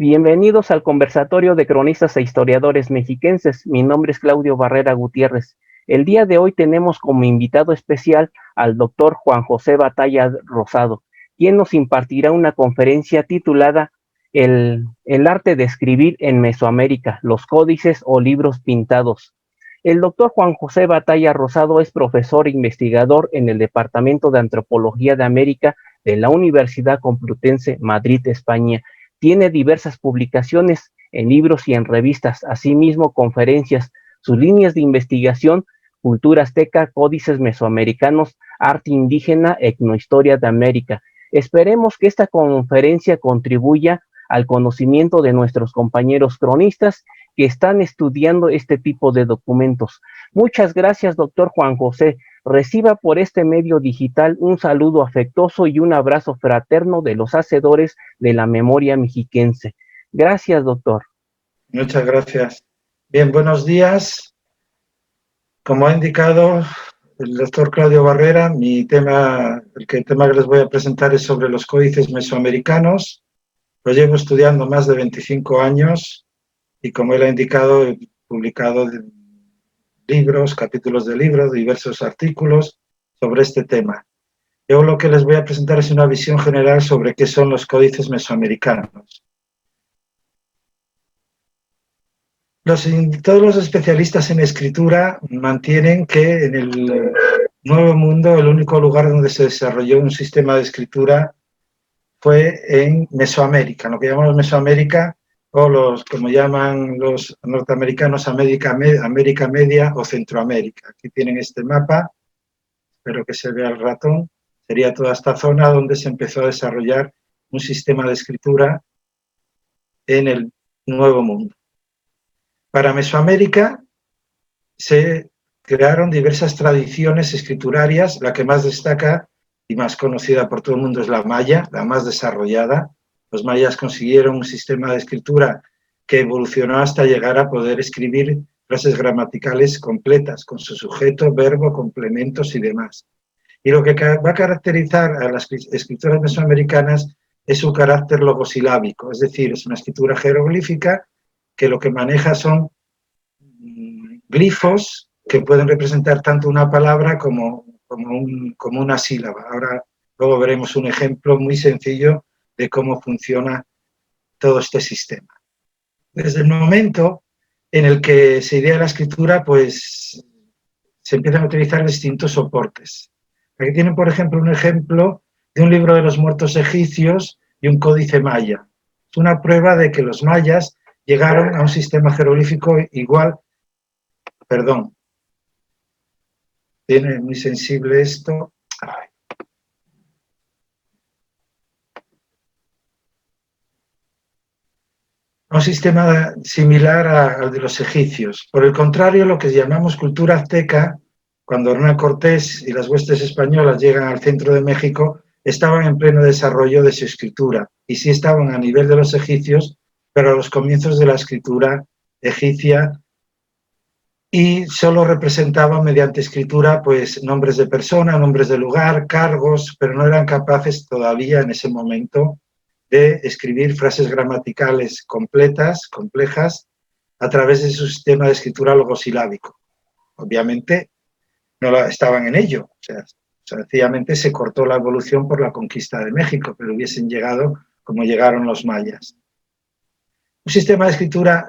Bienvenidos al conversatorio de cronistas e historiadores mexiquenses. Mi nombre es Claudio Barrera Gutiérrez. El día de hoy tenemos como invitado especial al doctor Juan José Batalla Rosado, quien nos impartirá una conferencia titulada El arte de escribir en Mesoamérica, los códices o libros pintados. El doctor Juan José Batalla Rosado es profesor e investigador en el Departamento de Antropología de América de la Universidad Complutense Madrid, España. Tiene diversas publicaciones en libros y en revistas, asimismo conferencias. Sus líneas de investigación: cultura azteca, códices mesoamericanos, arte indígena, etnohistoria de América. Esperemos que esta conferencia contribuya al conocimiento de nuestros compañeros cronistas que están estudiando este tipo de documentos. Muchas gracias, doctor Juan José. Reciba por este medio digital un saludo afectuoso y un abrazo fraterno de los hacedores de la memoria mexiquense. Gracias, doctor. Muchas gracias. Bien, buenos días. Como ha indicado el doctor Claudio Barrera, el tema que les voy a presentar es sobre los códices mesoamericanos. Lo llevo estudiando más de 25 años y, como él ha indicado, he publicado libros, capítulos de libros, diversos artículos sobre este tema. Yo lo que les voy a presentar es una visión general sobre qué son los códices mesoamericanos. Todos los especialistas en escritura mantienen que en el Nuevo Mundo el único lugar donde se desarrolló un sistema de escritura fue en Mesoamérica, lo que llamamos Mesoamérica, o como llaman los norteamericanos, América Media o Centroamérica. Aquí tienen este mapa, espero que se vea el ratón. Sería toda esta zona donde se empezó a desarrollar un sistema de escritura en el Nuevo Mundo. Para Mesoamérica se crearon diversas tradiciones escriturarias. La que más destaca y más conocida por todo el mundo es la maya, la más desarrollada. Los mayas consiguieron un sistema de escritura que evolucionó hasta llegar a poder escribir frases gramaticales completas, con su sujeto, verbo, complementos y demás. Y lo que va a caracterizar a las escrituras mesoamericanas es su carácter logosilábico, es decir, es una escritura jeroglífica que lo que maneja son glifos que pueden representar tanto una palabra como una sílaba. Luego veremos un ejemplo muy sencillo de cómo funciona todo este sistema. Desde el momento en el que se idea la escritura, pues se empiezan a utilizar distintos soportes. Aquí tienen, por ejemplo, un ejemplo de un libro de los muertos egipcios y un códice maya. Es una prueba de que los mayas llegaron a un sistema jeroglífico igual. Perdón. Tiene muy sensible esto. Ay. Un sistema similar al de los egipcios. Por el contrario, lo que llamamos cultura azteca, cuando Hernán Cortés y las huestes españolas llegan al centro de México, estaban en pleno desarrollo de su escritura, y sí estaban a nivel de los egipcios, pero a los comienzos de la escritura egipcia, y solo representaban mediante escritura pues nombres de persona, nombres de lugar, cargos, pero no eran capaces todavía en ese momento de escribir frases gramaticales completas, complejas, a través de su sistema de escritura logosilábico. Obviamente no estaban en ello, o sea, sencillamente se cortó la evolución por la conquista de México, pero hubiesen llegado como llegaron los mayas. Un sistema de escritura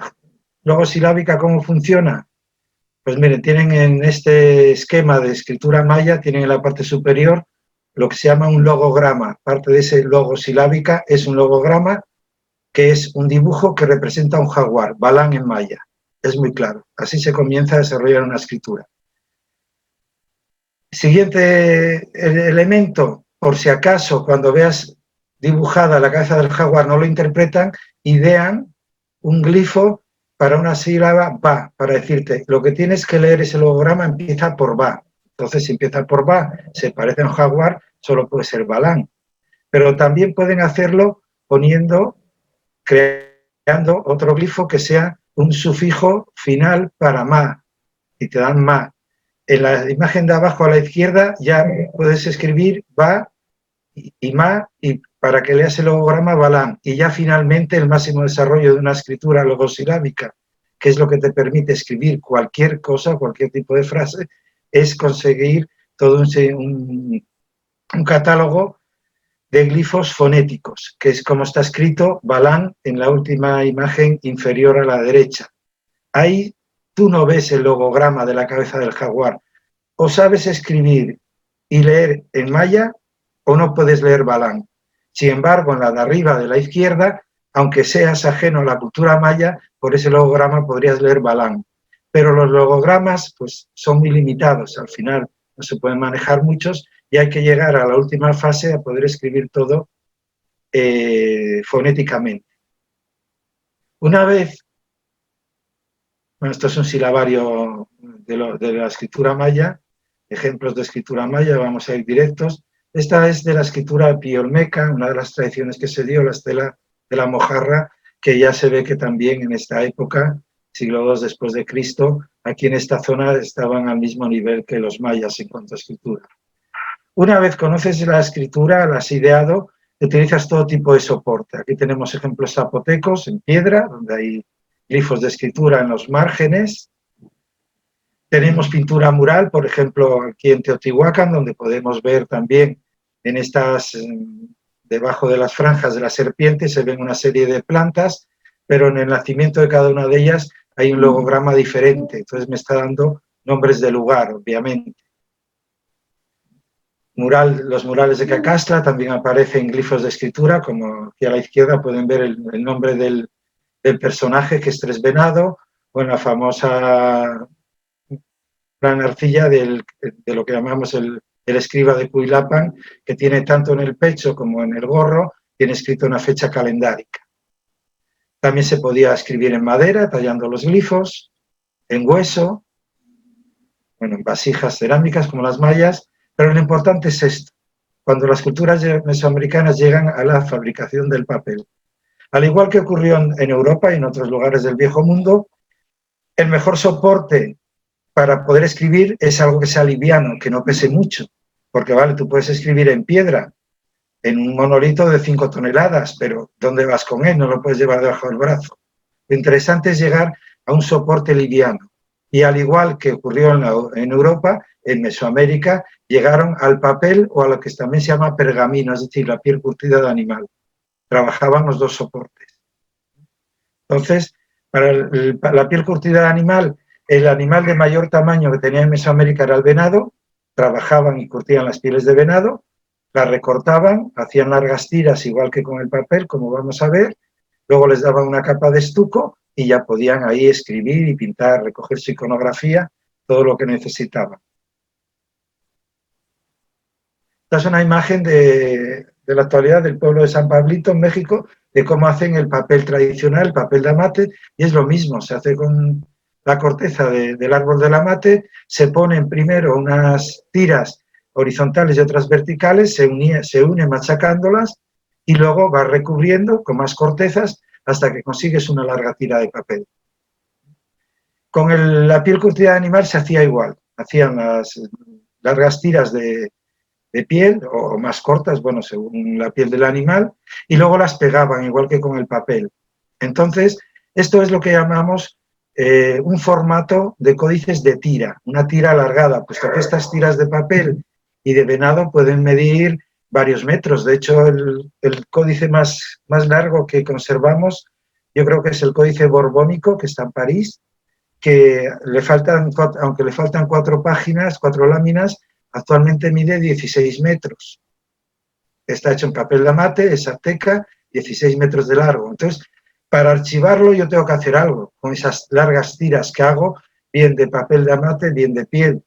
logosilábica, ¿cómo funciona? Pues miren, tienen en este esquema de escritura maya, tienen en la parte superior lo que se llama un logograma. Parte de ese logosilábica es un logograma, que es un dibujo que representa un jaguar, balán en maya. Es muy claro. Así se comienza a desarrollar una escritura. Siguiente elemento, por si acaso cuando veas dibujada la cabeza del jaguar no lo interpretan, idean un glifo para una sílaba ba, para decirte, lo que tienes que leer ese logograma empieza por ba. Entonces, si empieza por ba, se parece a un jaguar, solo puede ser balán. Pero también pueden hacerlo creando otro glifo que sea un sufijo final para ma, y te dan ma. En la imagen de abajo a la izquierda ya puedes escribir ba y ma, y para que leas el logograma Balan. Y ya finalmente el máximo desarrollo de una escritura logosilábica, que es lo que te permite escribir cualquier cosa, cualquier tipo de frase, es conseguir todo un catálogo de glifos fonéticos, que es como está escrito Balan en la última imagen inferior a la derecha. Ahí tú no ves el logograma de la cabeza del jaguar. O sabes escribir y leer en maya o no puedes leer Balan. Sin embargo, en la de arriba de la izquierda, aunque seas ajeno a la cultura maya, por ese logograma podrías leer Balan. Pero los logogramas pues, son muy limitados, al final no se pueden manejar muchos y hay que llegar a la última fase a poder escribir todo fonéticamente. Una vez, bueno, esto es un silabario de la escritura maya, ejemplos de escritura maya, vamos a ir directos. Esta es de la escritura piolmeca, una de las tradiciones que se dio, la estela de la mojarra, que ya se ve que también en esta época, siglo II después de Cristo, aquí en esta zona estaban al mismo nivel que los mayas en cuanto a escritura. Una vez conoces la escritura, la has ideado, utilizas todo tipo de soporte. Aquí tenemos ejemplos zapotecos en piedra, donde hay glifos de escritura en los márgenes. Tenemos pintura mural, por ejemplo, aquí en Teotihuacán, donde podemos ver también en estas, debajo de las franjas de la serpiente, se ven una serie de plantas, pero en el nacimiento de cada una de ellas hay un logograma diferente. Entonces me está dando nombres de lugar, obviamente. Los murales de Cacastra también aparecen glifos de escritura, como aquí a la izquierda pueden ver el nombre del personaje, que es Tres Venado, o en la famosa gran arcilla de lo que llamamos el escriba de Cuilapan, que tiene tanto en el pecho como en el gorro, tiene escrito una fecha calendárica. También se podía escribir en madera, tallando los glifos, en hueso, bueno, en vasijas cerámicas como las mayas, pero lo importante es esto, cuando las culturas mesoamericanas llegan a la fabricación del papel. Al igual que ocurrió en Europa y en otros lugares del Viejo Mundo, el mejor soporte para poder escribir es algo que sea liviano, que no pese mucho, porque vale, tú puedes escribir en piedra, en un monolito de 5 toneladas, pero ¿dónde vas con él? No lo puedes llevar debajo del brazo. Lo interesante es llegar a un soporte liviano. Y al igual que ocurrió en Europa, en Mesoamérica, llegaron al papel o a lo que también se llama pergamino, es decir, la piel curtida de animal. Trabajaban los dos soportes. Entonces, para la piel curtida de animal, el animal de mayor tamaño que tenía en Mesoamérica era el venado, trabajaban y curtían las pieles de venado, las recortaban, hacían largas tiras igual que con el papel, como vamos a ver, luego les daban una capa de estuco y ya podían ahí escribir y pintar, recoger su iconografía, todo lo que necesitaban. Esta es una imagen de la actualidad del pueblo de San Pablito, en México, de cómo hacen el papel tradicional, el papel de amate, y es lo mismo, se hace con la corteza del árbol del amate, se ponen primero unas tiras horizontales y otras verticales, se une machacándolas y luego vas recubriendo con más cortezas hasta que consigues una larga tira de papel. Con la piel curtida de animal se hacía igual, hacían las largas tiras de piel o más cortas, bueno, según la piel del animal, y luego las pegaban, igual que con el papel. Entonces, esto es lo que llamamos un formato de códices de tira, una tira alargada, puesto que estas tiras de papel y de venado pueden medir varios metros. De hecho, el códice más largo que conservamos, yo creo que es el códice borbónico, que está en París, que aunque le faltan 4 páginas, 4 láminas, actualmente mide 16 metros. Está hecho en papel de amate, es azteca, 16 metros de largo. Entonces, para archivarlo yo tengo que hacer algo con esas largas tiras que hago, bien de papel de amate, bien de piel.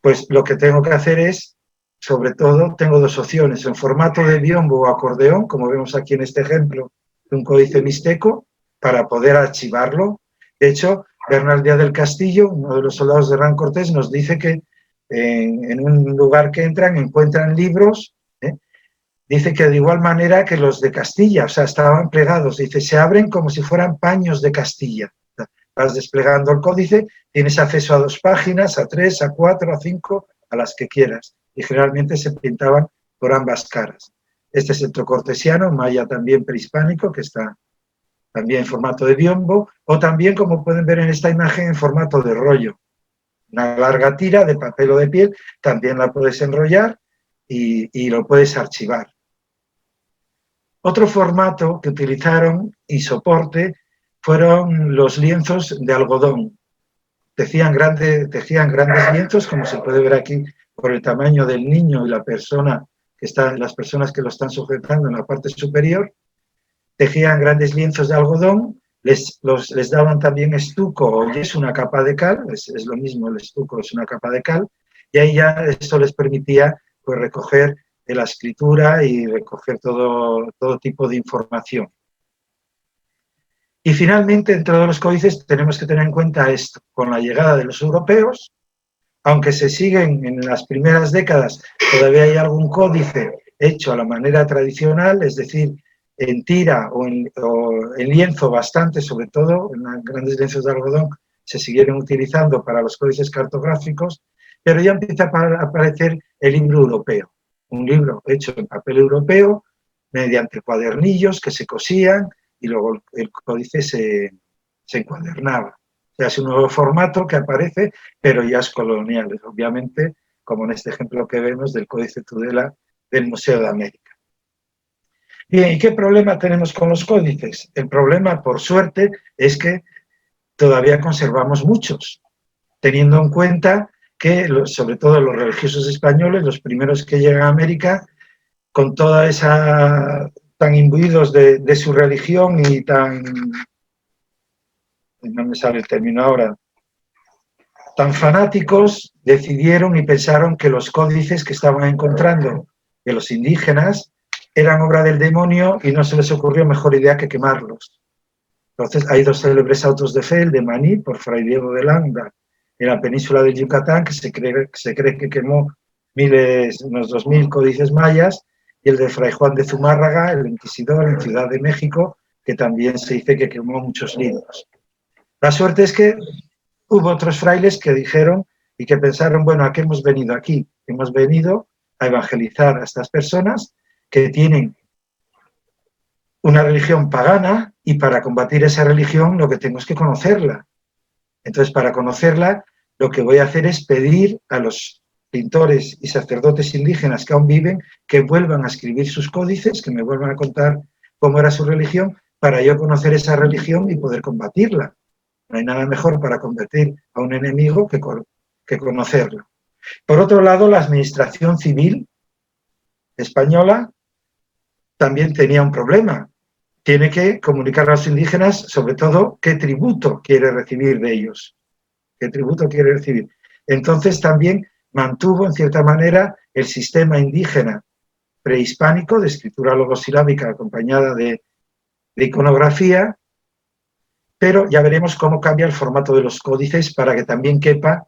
Pues lo que tengo que hacer es, sobre todo, tengo 2 opciones, en formato de biombo o acordeón, como vemos aquí en este ejemplo, de un códice mixteco, para poder archivarlo. De hecho, Bernal Díaz del Castillo, uno de los soldados de Hernán Cortés, nos dice que en un lugar que entran, encuentran libros, dice que de igual manera que los de Castilla, o sea, estaban plegados, dice, se abren como si fueran paños de Castilla. Vas desplegando el códice, tienes acceso a 2 páginas, a 3, a 4, a 5, a las que quieras, y generalmente se pintaban por ambas caras. Este es el trocortesiano, maya también prehispánico, que está también en formato de biombo, o también, como pueden ver en esta imagen, en formato de rollo. Una larga tira de papel o de piel, también la puedes enrollar y lo puedes archivar. Otro formato que utilizaron y soporte fueron los lienzos de algodón. Tejían grandes lienzos, como se puede ver aquí por el tamaño del niño y la persona las personas que lo están sujetando en la parte superior. Tejían grandes lienzos de algodón, les daban también estuco, y es una capa de cal, es lo mismo, el estuco es una capa de cal, y ahí ya esto les permitía pues, recoger la escritura y recoger todo tipo de información. Y finalmente, dentro de los códices tenemos que tener en cuenta esto, con la llegada de los europeos, aunque se siguen en las primeras décadas, todavía hay algún códice hecho a la manera tradicional, es decir, en tira o en lienzo bastante, sobre todo, en los grandes lienzos de algodón se siguieron utilizando para los códices cartográficos, pero ya empieza a aparecer el libro europeo, un libro hecho en papel europeo, mediante cuadernillos que se cosían y luego el códice se encuadernaba. O sea, es un nuevo formato que aparece, pero ya es colonial, obviamente, como en este ejemplo que vemos del Códice Tudela del Museo de América. Bien, ¿y qué problema tenemos con los códices? El problema, por suerte, es que todavía conservamos muchos, teniendo en cuenta que, sobre todo los religiosos españoles, los primeros que llegan a América, con toda esa, tan imbuidos de su religión y tan, no me sale el término ahora, tan fanáticos, decidieron y pensaron que los códices que estaban encontrando de los indígenas eran obra del demonio y no se les ocurrió mejor idea que quemarlos. Entonces hay dos célebres autos de fe, el de Maní, por Fray Diego de Landa, en la península de Yucatán, que se cree que quemó unos 2000 códices mayas, y el de Fray Juan de Zumárraga, el inquisidor en Ciudad de México, que también se dice que quemó muchos libros. La suerte es que hubo otros frailes que dijeron y que pensaron, bueno, ¿a qué hemos venido aquí? Hemos venido a evangelizar a estas personas que tienen una religión pagana y para combatir esa religión lo que tengo es que conocerla. Entonces, para conocerla, lo que voy a hacer es pedir a los pintores y sacerdotes indígenas que aún viven que vuelvan a escribir sus códices, que me vuelvan a contar cómo era su religión, para yo conocer esa religión y poder combatirla. No hay nada mejor para combatir a un enemigo que conocerlo. Por otro lado, la administración civil española también tenía un problema. Tiene que comunicar a los indígenas, sobre todo, qué tributo quiere recibir de ellos. ¿Qué tributo quiere recibir? Entonces también mantuvo, en cierta manera, el sistema indígena prehispánico de escritura logosilábica acompañada de iconografía, pero ya veremos cómo cambia el formato de los códices para que también quepa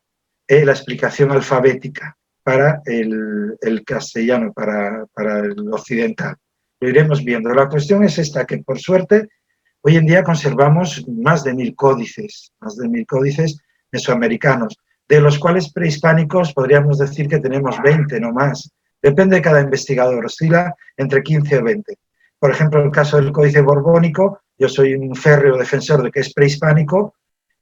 la explicación alfabética para el castellano, para el occidental. Lo iremos viendo. La cuestión es esta, que por suerte hoy en día conservamos más de 1000 códices mesoamericanos, de los cuales prehispánicos podríamos decir que tenemos 20, no más. Depende de cada investigador, oscila entre 15 o 20. Por ejemplo, el caso del códice borbónico, yo soy un férreo defensor de que es prehispánico,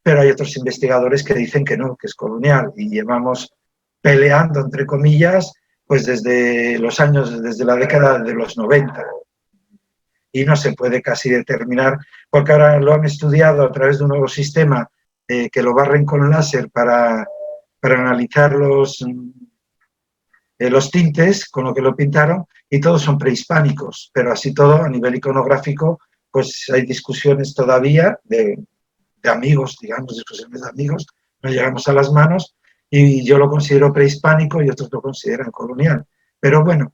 pero hay otros investigadores que dicen que no, que es colonial, y llevamos peleando, entre comillas, pues desde la década de los 90. Y no se puede casi determinar, porque ahora lo han estudiado a través de un nuevo sistema que lo barren con láser para analizar los tintes con lo que lo pintaron, y todos son prehispánicos, pero así todo a nivel iconográfico, pues hay discusiones todavía de amigos, digamos, discusiones de amigos, no llegamos a las manos, y yo lo considero prehispánico y otros lo consideran colonial. Pero bueno,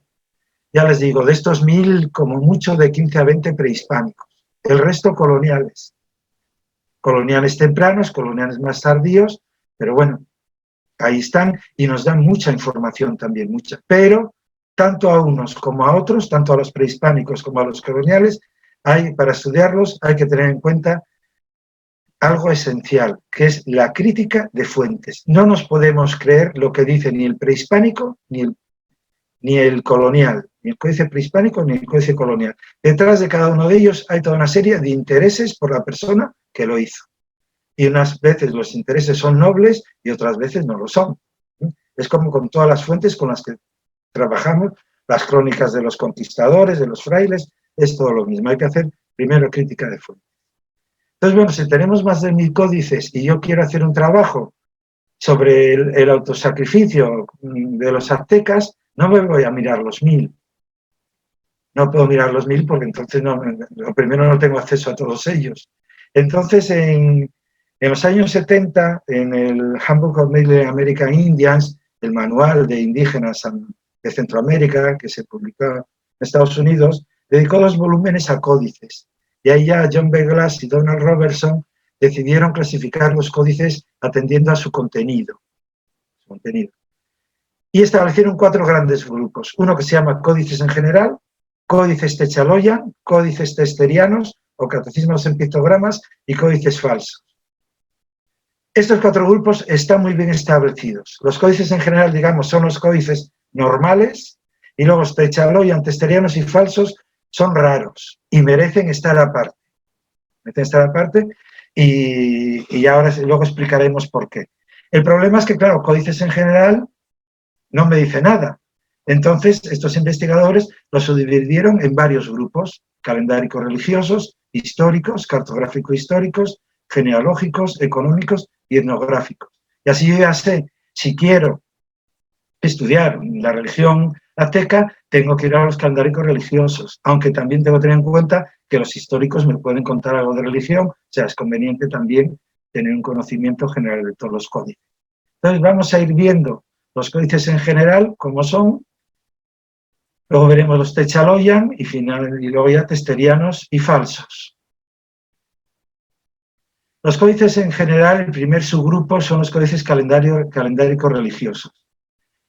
ya les digo, de estos 1000, como mucho de 15 a 20 prehispánicos, el resto coloniales. Coloniales tempranos, coloniales más tardíos, pero bueno, ahí están y nos dan mucha información también, mucha. Pero tanto a unos como a otros, tanto a los prehispánicos como a los coloniales, para estudiarlos hay que tener en cuenta algo esencial, que es la crítica de fuentes. No nos podemos creer lo que dice ni el prehispánico ni el colonial, ni el códice prehispánico ni el códice colonial. Detrás de cada uno de ellos hay toda una serie de intereses por la persona que lo hizo. Y unas veces los intereses son nobles y otras veces no lo son. Es como con todas las fuentes con las que trabajamos, las crónicas de los conquistadores, de los frailes, es todo lo mismo. Hay que hacer primero crítica de fuentes. Entonces, bueno, si tenemos más de 1000 códices y yo quiero hacer un trabajo sobre el autosacrificio de los aztecas, no me voy a mirar los 1000. No puedo mirar los 1000 porque entonces lo primero no tengo acceso a todos ellos. Entonces, en los años 70, en el Handbook of Native American Indians, el manual de indígenas de Centroamérica, que se publicó en Estados Unidos, dedicó 2 volúmenes a códices. Y ahí ya John B. Glass y Donald Robertson decidieron clasificar los códices atendiendo a su contenido. Y establecieron 4 grandes grupos. Uno que se llama códices en general, códices techaloyan, códices testerianos o catecismos en pictogramas y códices falsos. Estos 4 grupos están muy bien establecidos. Los códices en general, digamos, son los códices normales y luego los techaloyan, testerianos y falsos son raros y merecen estar aparte. Y ahora luego explicaremos por qué. El problema es que, claro, códices en general no me dice nada. Entonces, estos investigadores los subdividieron en varios grupos: calendáricos religiosos, históricos, cartográfico-históricos, genealógicos, económicos y etnográficos. Y así yo ya sé, si quiero estudiar la religión azteca, tengo que ir a los calendáricos religiosos, aunque también tengo que tener en cuenta que los históricos me pueden contar algo de religión, o sea, es conveniente también tener un conocimiento general de todos los códices. Entonces vamos a ir viendo los códices en general, como son, luego veremos los techaloyan y luego ya testerianos y falsos. Los códices en general, el primer subgrupo son los códices calendáricos religiosos.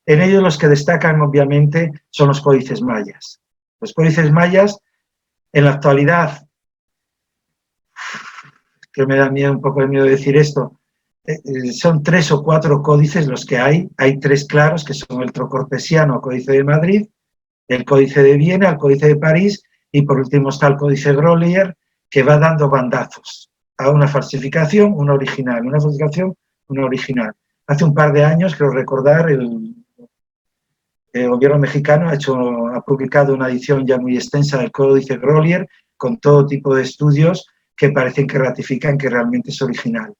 En ellos los que destacan, obviamente, son los códices mayas. Los códices mayas, en la actualidad, que me da un poco de miedo decir esto, son 3 o 4 códices los que hay. Hay 3 claros, que son el trocortesiano, el Códice de Madrid, el Códice de Viena, el Códice de París, y por último está el Códice Grolier, que va dando bandazos a una falsificación, una original, una falsificación, una original. Hace un par de años, creo recordar, el gobierno mexicano ha publicado una edición ya muy extensa del Códice Grolier con todo tipo de estudios que parecen que ratifican que realmente es original.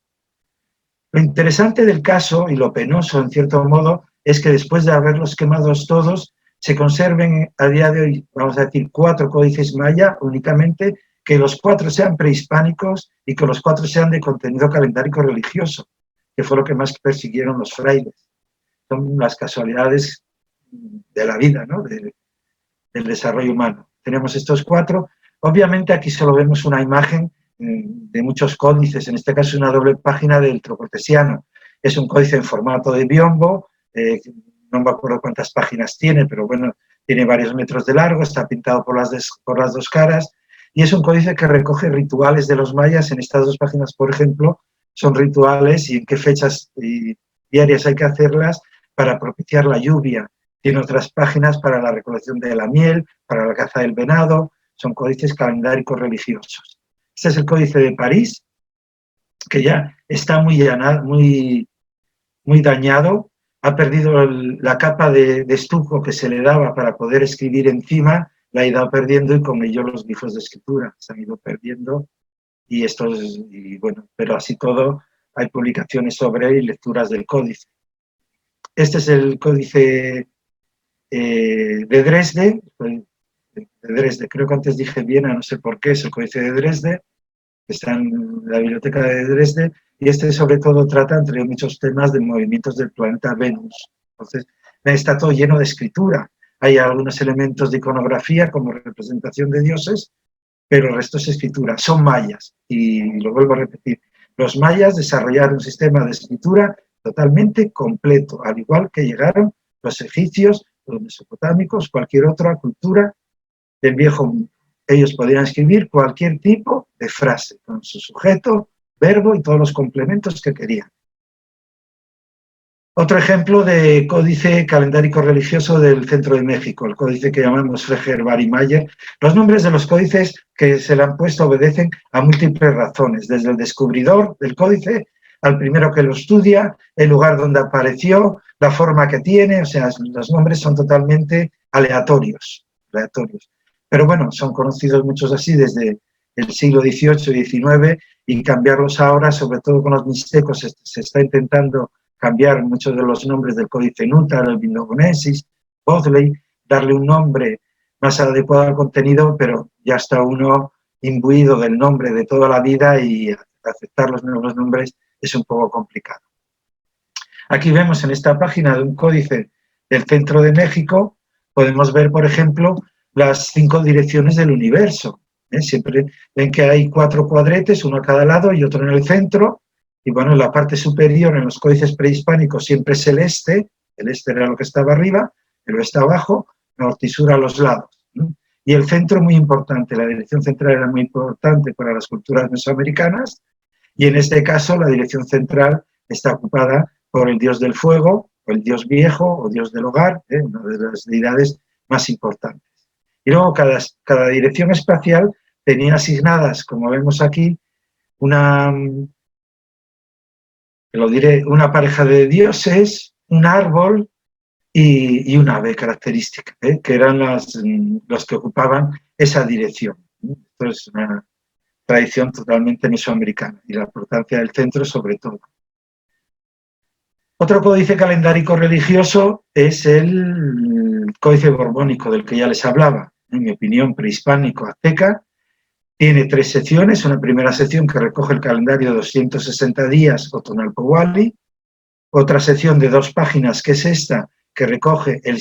Lo interesante del caso, y lo penoso en cierto modo, es que después de haberlos quemados todos, se conserven a día de hoy, vamos a decir, 4 códices maya únicamente, que los 4 sean prehispánicos y que los 4 sean de contenido calendárico religioso, que fue lo que más persiguieron los frailes. Son las casualidades de la vida, ¿no? Del desarrollo humano. Tenemos estos 4. Obviamente aquí solo vemos una imagen de muchos códices, en este caso una doble página del trocortesiano. Es un códice en formato de biombo, no me acuerdo cuántas páginas tiene, pero bueno, tiene varios metros de largo, está pintado por las 2 caras, y es un códice que recoge rituales de los mayas. En estas 2 páginas, por ejemplo, son rituales y en qué fechas diarias hay que hacerlas para propiciar la lluvia. Tiene otras páginas para la recolección de la miel, para la caza del venado. Son códices calendáricos religiosos. Este es el Códice de París, que ya está muy dañado. Ha perdido la capa de estuco que se le daba para poder escribir encima, la ha ido perdiendo, y con ello los glifos de escritura se han ido perdiendo. Y bueno, pero así todo, hay publicaciones sobre él y lecturas del códice. Este es el Códice de Dresde, creo que antes dije Viena, no sé por qué, es el Códice de Dresde, que está en la biblioteca de Dresde, y este sobre todo trata, entre muchos temas, de movimientos del planeta Venus. Entonces, está todo lleno de escritura. Hay algunos elementos de iconografía como representación de dioses, pero el resto es escritura. Son mayas, y lo vuelvo a repetir. Los mayas desarrollaron un sistema de escritura totalmente completo, al igual que llegaron los egipcios, los mesopotámicos, cualquier otra cultura del viejo mundo. Ellos podían escribir cualquier tipo de frase, con su sujeto, verbo y todos los complementos que querían. Otro ejemplo de códice calendárico religioso del centro de México, el códice que llamamos Freger, Barimayer. Los nombres de los códices que se le han puesto obedecen a múltiples razones, desde el descubridor del códice al primero que lo estudia, el lugar donde apareció, la forma que tiene, o sea, los nombres son totalmente aleatorios. Pero bueno, son conocidos muchos así desde el siglo XVIII y XIX, y cambiarlos ahora, sobre todo con los mixtecos, se está intentando cambiar muchos de los nombres del códice Nútar, el Vindobonensis, Bodley, darle un nombre más adecuado al contenido, pero ya está uno imbuido del nombre de toda la vida y aceptar los nuevos nombres es un poco complicado. Aquí vemos en esta página de un códice del centro de México, podemos ver, por ejemplo, las 5 direcciones del universo. Siempre ven que hay 4 cuadretes, uno a cada lado y otro en el centro. Y bueno, en la parte superior, en los códices prehispánicos, siempre es el este era lo que estaba arriba, el oeste abajo, norte y sur a los lados. Y el centro muy importante, la dirección central era muy importante para las culturas mesoamericanas, y en este caso la dirección central está ocupada por el dios del fuego, o el dios viejo, o dios del hogar, una de las deidades más importantes. Y luego cada dirección espacial tenía asignadas, como vemos aquí, una pareja de dioses, un árbol y un ave característica, que eran los que ocupaban esa dirección. Esto es una tradición totalmente mesoamericana y la importancia del centro sobre todo. Otro códice calendárico religioso es el códice borbónico del que ya les hablaba, en mi opinión prehispánico azteca. Tiene 3 secciones, una primera sección que recoge el calendario de 260 días o Tonalpohualli, otra sección de 2 páginas que es esta, que recoge el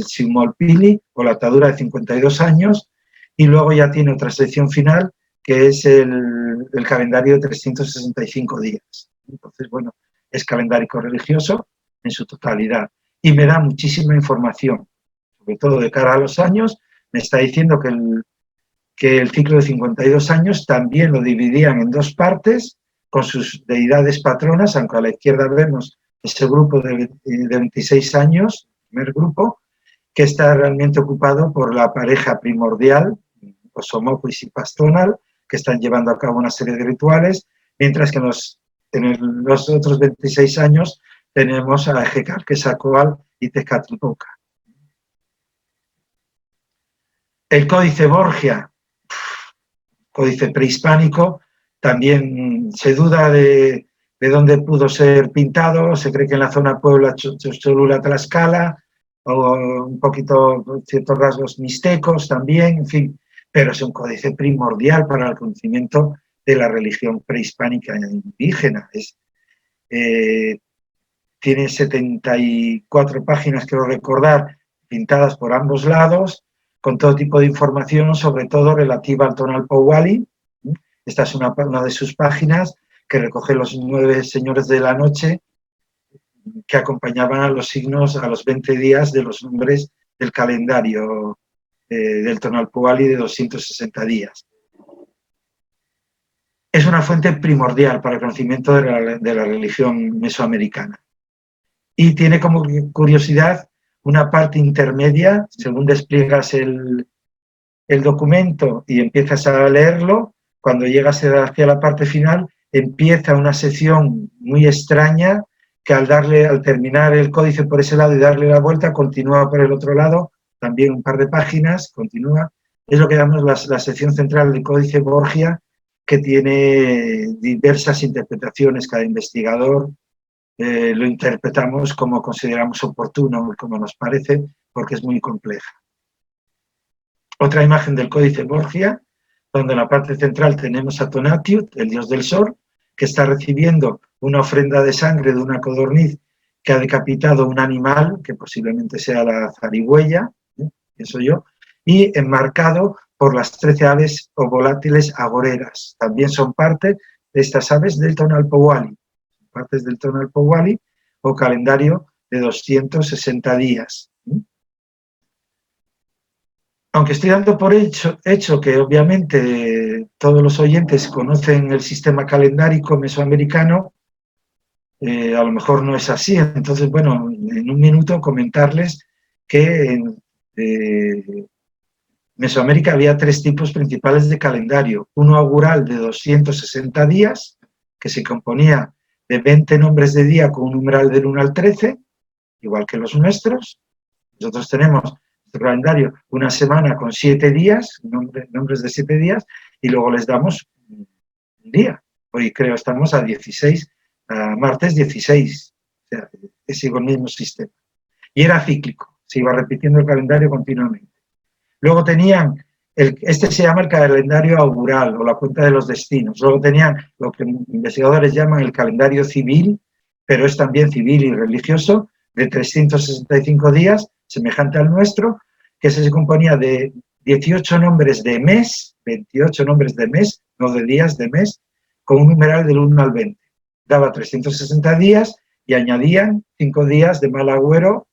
Xiuhmolpilli o la atadura de 52 años, y luego ya tiene otra sección final que es el calendario de 365 días. Entonces, bueno, es calendárico religioso en su totalidad y me da muchísima información, sobre todo de cara a los años. Me está diciendo que el ciclo de 52 años también lo dividían en 2 partes con sus deidades patronas, aunque a la izquierda vemos ese grupo de 26 años, el primer grupo, que está realmente ocupado por la pareja primordial, Osomoquis y Pastonal, que están llevando a cabo una serie de rituales, mientras que en los otros 26 años tenemos a Ejecatl y Tezcatlipoca. El códice Borgia, códice prehispánico, también se duda de dónde pudo ser pintado, se cree que en la zona Puebla, Cholula, Tlaxcala, o un poquito ciertos rasgos mixtecos también, en fin, pero es un códice primordial para el conocimiento de la religión prehispánica indígena. Tiene 74 páginas, creo recordar, pintadas por ambos lados, con todo tipo de información, sobre todo relativa al Tonalpohualli. Esta es una de sus páginas que recoge los 9 señores de la noche que acompañaban a los signos a los 20 días de los nombres del calendario del Tonalpohualli de 260 días. Es una fuente primordial para el conocimiento de la religión mesoamericana. Y tiene como curiosidad una parte intermedia, según despliegas el documento y empiezas a leerlo, cuando llegas hacia la parte final, empieza una sección muy extraña que al terminar el códice por ese lado y darle la vuelta, continúa por el otro lado, también un par de páginas, continúa. Es lo que llamamos la sección central del códice Borgia, que tiene diversas interpretaciones. Cada investigador lo interpretamos como consideramos oportuno, como nos parece, porque es muy compleja. Otra imagen del códice Borgia, donde en la parte central tenemos a Tonatiuh, el dios del sol, que está recibiendo una ofrenda de sangre de una codorniz que ha decapitado un animal, que posiblemente sea la zarigüeya, pienso yo, y enmarcado por las 13 aves o volátiles agoreras. También son parte de estas aves del Tonalpohualli, partes del Tonalpohualli o calendario de 260 días. Aunque estoy dando por hecho que obviamente todos los oyentes conocen el sistema calendárico mesoamericano, a lo mejor no es así. Entonces, bueno, en un minuto comentarles que en Mesoamérica había 3 tipos principales de calendario. Uno augural de 260 días, que se componía de 20 nombres de día con un numeral del 1 al 13, igual que los nuestros. Nosotros tenemos nuestro calendario una semana con 7 días, nombres de 7 días, y luego les damos un día. Hoy creo estamos a 16, a martes 16. O sea, sigo el mismo sistema. Y era cíclico, se iba repitiendo el calendario continuamente. Luego tenían, este se llama el calendario augural o la cuenta de los destinos. Luego tenían lo que investigadores llaman el calendario civil, pero es también civil y religioso, de 365 días, semejante al nuestro, que se componía de 18 nombres de mes, 28 nombres de mes, no de días, de mes, con un numeral del 1 al 20. Daba 360 días y añadían 5 días de mal agüero,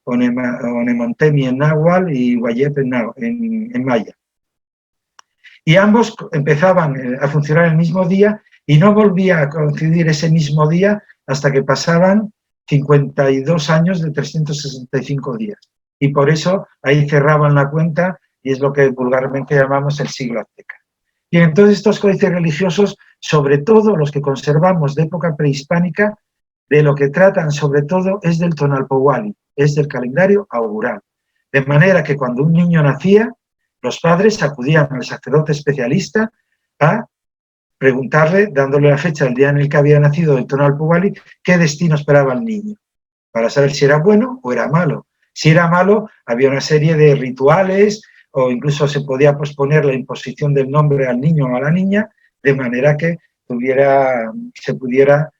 Onemontemi en náhuatl y Wayep en maya. Y ambos empezaban a funcionar el mismo día y no volvía a coincidir ese mismo día hasta que pasaban 52 años de 365 días. Y por eso ahí cerraban la cuenta y es lo que vulgarmente llamamos el siglo azteca. Y entonces estos códices religiosos, sobre todo los que conservamos de época prehispánica, de lo que tratan sobre todo es del Tonalpowali, es del calendario augural. De manera que cuando un niño nacía, los padres acudían al sacerdote especialista a preguntarle, dándole la fecha del día en el que había nacido el Tonalpowali, qué destino esperaba el niño, para saber si era bueno o era malo. Si era malo, había una serie de rituales o incluso se podía posponer la imposición del nombre al niño o a la niña, de manera que se pudiera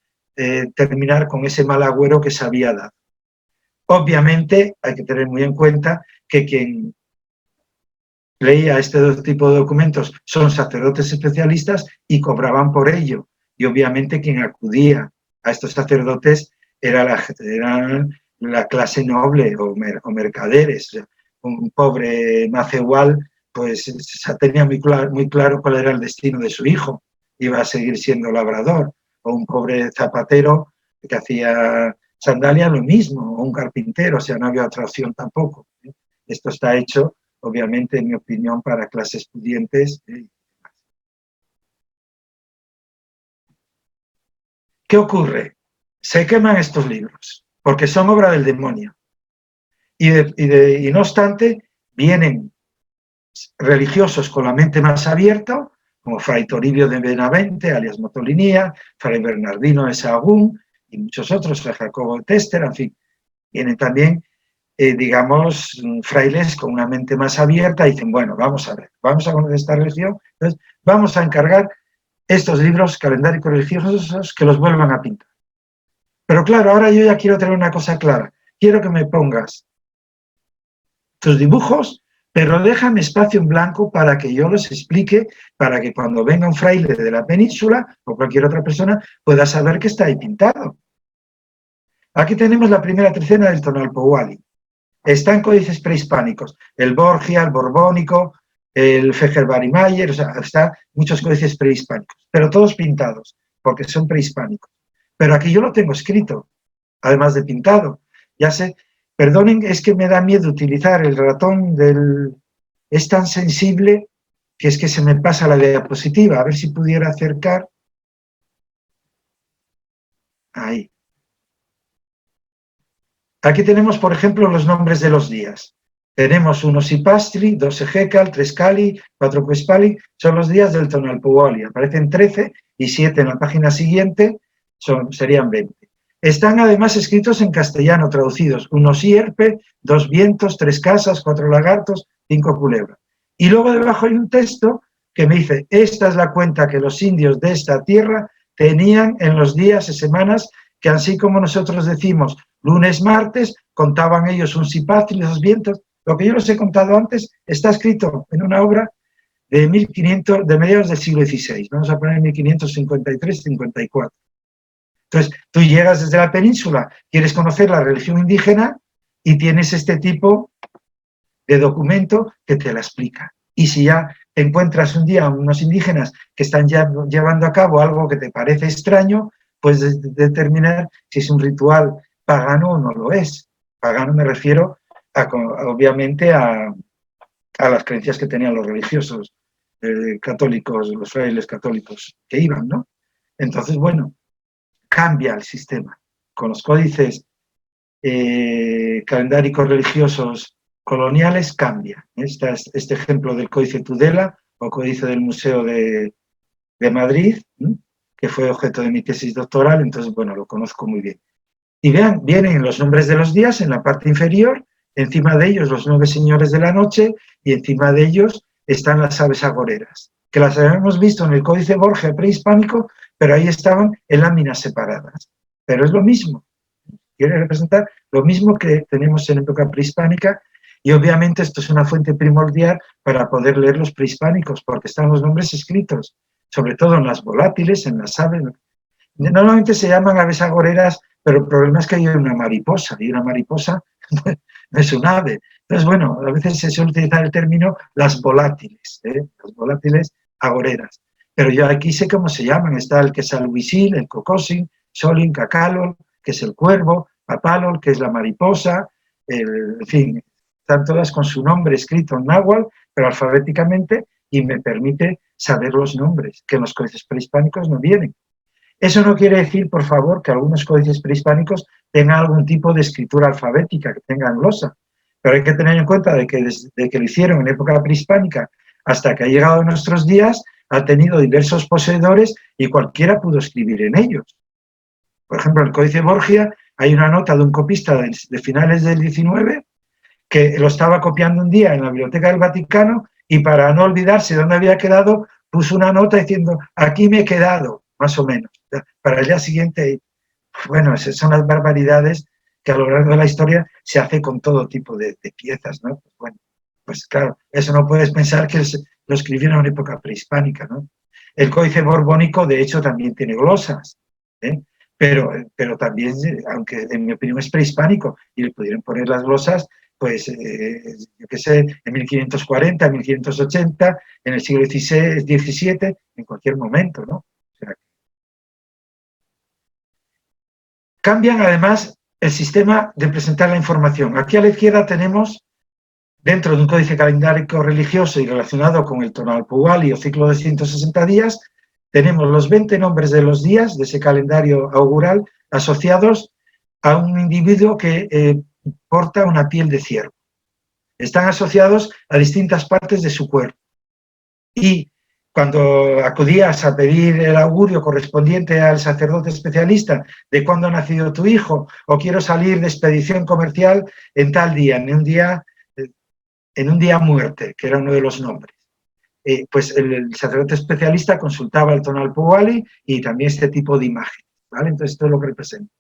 terminar con ese mal agüero que se había dado. Obviamente hay que tener muy en cuenta que quien leía este tipo de documentos son sacerdotes especialistas y cobraban por ello. Y obviamente quien acudía a estos sacerdotes eran la clase noble o mercaderes. Un pobre macehual pues tenía muy claro cuál era el destino de su hijo. Iba a seguir siendo labrador. O un pobre zapatero que hacía sandalias, lo mismo. O un carpintero, o sea, no había otra opción tampoco. Esto está hecho, obviamente, en mi opinión, para clases pudientes. ¿Qué ocurre? Se queman estos libros, porque son obra del demonio. Y no obstante, vienen religiosos con la mente más abierta, como Fray Toribio de Benavente, alias Motolinía, Fray Bernardino de Sahagún y muchos otros, Fray Jacobo de Tester, en fin. Vienen también, digamos, frailes con una mente más abierta y dicen, bueno, vamos a ver, vamos a conocer esta religión, entonces vamos a encargar estos libros calendáricos religiosos que los vuelvan a pintar. Pero claro, ahora yo ya quiero tener una cosa clara. Quiero que me pongas tus dibujos, pero déjame espacio en blanco para que yo los explique, para que cuando venga un fraile de la península o cualquier otra persona pueda saber que está ahí pintado. Aquí tenemos la primera trecena del Tonalpowali. Están códices prehispánicos, el Borgia, el Borbónico, el Fejer-Barimayer, o sea, están muchos códices prehispánicos, pero todos pintados, porque son prehispánicos. Pero aquí yo lo tengo escrito, además de pintado. Ya sé, perdonen, es que me da miedo utilizar el ratón Es tan sensible que es que se me pasa la diapositiva. A ver si pudiera acercar. Ahí. Aquí tenemos, por ejemplo, los nombres de los días. Tenemos 1 Sipastri, 2 Ejekal, 3 Kali, 4 Cuespali, son los días del Tonalpowali. Aparecen 13 y 7 en la página siguiente, serían 20. Están además escritos en castellano, traducidos. 1 Sierpe, 2 Vientos, 3 Casas, 4 Lagartos, 5 Culebras. Y luego debajo hay un texto que me dice, esta es la cuenta que los indios de esta tierra tenían en los días y semanas que así como nosotros decimos lunes, martes, contaban ellos un Sipastri, los vientos. Lo que yo les he contado antes está escrito en una obra de 1500, de mediados del siglo XVI. Vamos a poner 1553-54. Entonces, tú llegas desde la península, quieres conocer la religión indígena y tienes este tipo de documento que te la explica. Y si ya te encuentras un día unos indígenas que están ya llevando a cabo algo que te parece extraño, puedes determinar si es un ritual pagano o no lo es. Pagano me refiero, obviamente, a las creencias que tenían los religiosos católicos, los frailes católicos que iban, ¿no? Entonces, bueno, cambia el sistema. Con los códices calendáricos religiosos coloniales cambia. Este ejemplo del Códice Tudela o Códice del Museo de Madrid, ¿no?, que fue objeto de mi tesis doctoral, entonces, bueno, lo conozco muy bien. Y vean, vienen los nombres de los días en la parte inferior, encima de ellos los 9 señores de la noche y encima de ellos están las aves agoreras, que las habíamos visto en el Códice Borgia prehispánico, pero ahí estaban en láminas separadas. Pero es lo mismo, quiere representar lo mismo que tenemos en época prehispánica, y obviamente esto es una fuente primordial para poder leer los prehispánicos, porque están los nombres escritos, sobre todo en las volátiles, en las aves. Normalmente se llaman aves agoreras, pero el problema es que hay una mariposa, y una mariposa no es un ave. Entonces, bueno, a veces se suele utilizar el término las volátiles agoreras. Pero yo aquí sé cómo se llaman. Está el quesalhuisil, el cocosin, solin, cacalol, que es el cuervo, papalol, que es la mariposa, en fin, están todas con su nombre escrito en náhuatl, pero alfabéticamente, y me permite saber los nombres, que en los códices prehispánicos no vienen. Eso no quiere decir, por favor, que algunos códices prehispánicos tengan algún tipo de escritura alfabética, que tengan glosa, pero hay que tener en cuenta de que desde que lo hicieron en época prehispánica hasta que ha llegado a nuestros días, ha tenido diversos poseedores y cualquiera pudo escribir en ellos. Por ejemplo, en el Códice Borgia hay una nota de un copista de finales del XIX que lo estaba copiando un día en la Biblioteca del Vaticano y para no olvidarse de dónde había quedado, puso una nota diciendo, aquí me he quedado, más o menos. Para el día siguiente, bueno, esas son las barbaridades que a lo largo de la historia se hace con todo tipo de piezas, ¿no? Pues bueno, pues claro, eso no puedes pensar que lo escribieron en época prehispánica, ¿no? El Códice Borbónico, de hecho, también tiene glosas, ¿eh? Pero también, aunque en mi opinión es prehispánico y le pudieron poner las glosas, pues, yo qué sé, en 1540, en 1580, en el siglo XVI, XVII, en cualquier momento, ¿no? O sea, cambian además el sistema de presentar la información. Aquí a la izquierda tenemos, dentro de un códice calendárico religioso y relacionado con el Tonalpúalli o ciclo de 160 días, tenemos los 20 nombres de los días de ese calendario augural asociados a un individuo que porta una piel de ciervo. Están asociados a distintas partes de su cuerpo. Y cuando acudías a pedir el augurio correspondiente al sacerdote especialista de cuándo ha nacido tu hijo, o quiero salir de expedición comercial en tal día, en un día muerte, que era uno de los nombres. Pues el sacerdote especialista consultaba el Tonalpúalli y también este tipo de imagen, ¿vale? Entonces esto es lo que representa.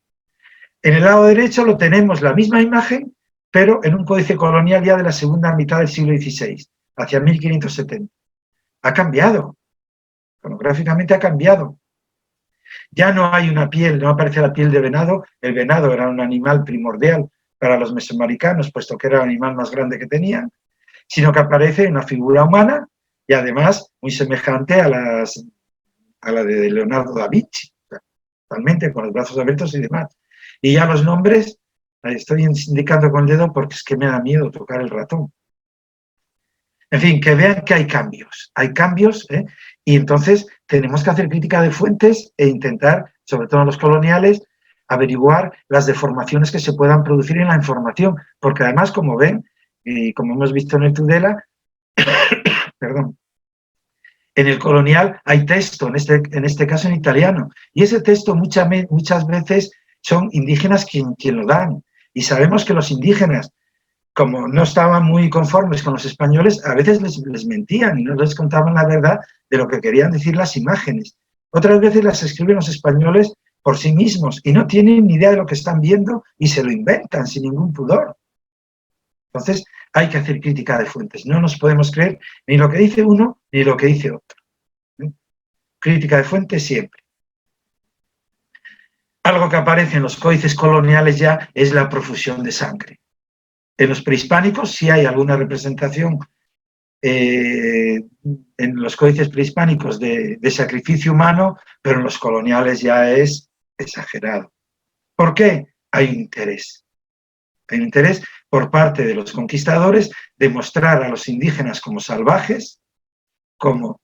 En el lado derecho lo tenemos la misma imagen, pero en un códice colonial ya de la segunda mitad del siglo XVI, hacia 1570. Ha cambiado, iconográficamente ha cambiado. Ya no hay una piel, no aparece la piel de venado. El venado era un animal primordial para los mesoamericanos, puesto que era el animal más grande que tenían, sino que aparece una figura humana y además muy semejante a la de Leonardo da Vinci, totalmente con los brazos abiertos y demás. Y ya los nombres, estoy indicando con el dedo porque es que me da miedo tocar el ratón. En fin, que vean que hay cambios, y entonces tenemos que hacer crítica de fuentes e intentar, sobre todo los coloniales, averiguar las deformaciones que se puedan producir en la información, porque además, como ven, y como hemos visto en el Tudela, perdón, en el colonial hay texto, en este caso en italiano, y ese texto muchas veces son indígenas quien lo dan, y sabemos que los indígenas, como no estaban muy conformes con los españoles, a veces les mentían y no les contaban la verdad de lo que querían decir las imágenes. Otras veces las escriben los españoles por sí mismos y no tienen ni idea de lo que están viendo y se lo inventan sin ningún pudor. Entonces, hay que hacer crítica de fuentes. No nos podemos creer ni lo que dice uno ni lo que dice otro. Crítica de fuentes siempre. Algo que aparece en los códices coloniales ya es la profusión de sangre. En los prehispánicos sí hay alguna representación en los códices prehispánicos de sacrificio humano, pero en los coloniales ya es exagerado. ¿Por qué? Hay un interés. Hay un interés por parte de los conquistadores de mostrar a los indígenas como salvajes, como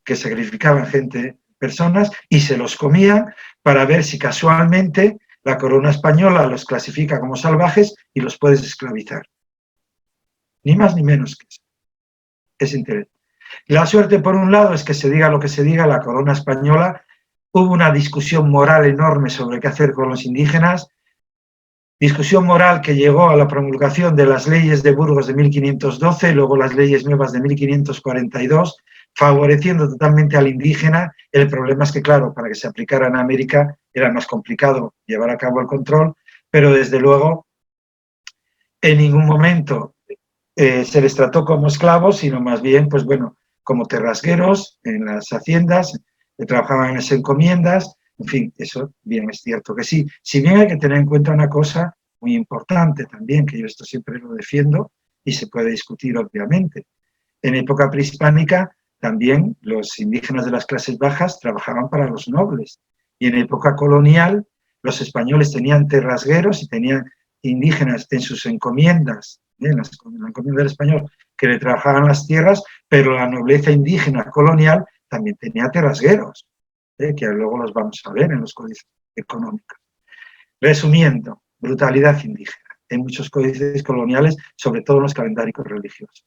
que sacrificaban gente, personas, y se los comían para ver si casualmente la corona española los clasifica como salvajes y los puedes esclavizar. Ni más ni menos que eso. Es interés. La suerte, por un lado, es que se diga lo que se diga, la corona española, hubo una discusión moral enorme sobre qué hacer con los indígenas, discusión moral que llegó a la promulgación de las leyes de Burgos de 1512, luego las leyes nuevas de 1542, favoreciendo totalmente al indígena. El problema es que, claro, para que se aplicara en América era más complicado llevar a cabo el control, pero desde luego en ningún momento se les trató como esclavos, sino más bien, pues bueno, como terrasgueros en las haciendas, que trabajaban en las encomiendas, en fin, eso bien es cierto que sí. Si bien hay que tener en cuenta una cosa muy importante también, que yo esto siempre lo defiendo y se puede discutir obviamente. En época prehispánica también los indígenas de las clases bajas trabajaban para los nobles, y en época colonial los españoles tenían terrasgueros y tenían indígenas en sus encomiendas, en la encomienda del español, que le trabajaban las tierras, pero la nobleza indígena colonial también tenía terrasgueros, que luego los vamos a ver en los códices económicos. Resumiendo, brutalidad indígena en muchos códices coloniales, sobre todo en los calendarios religiosos.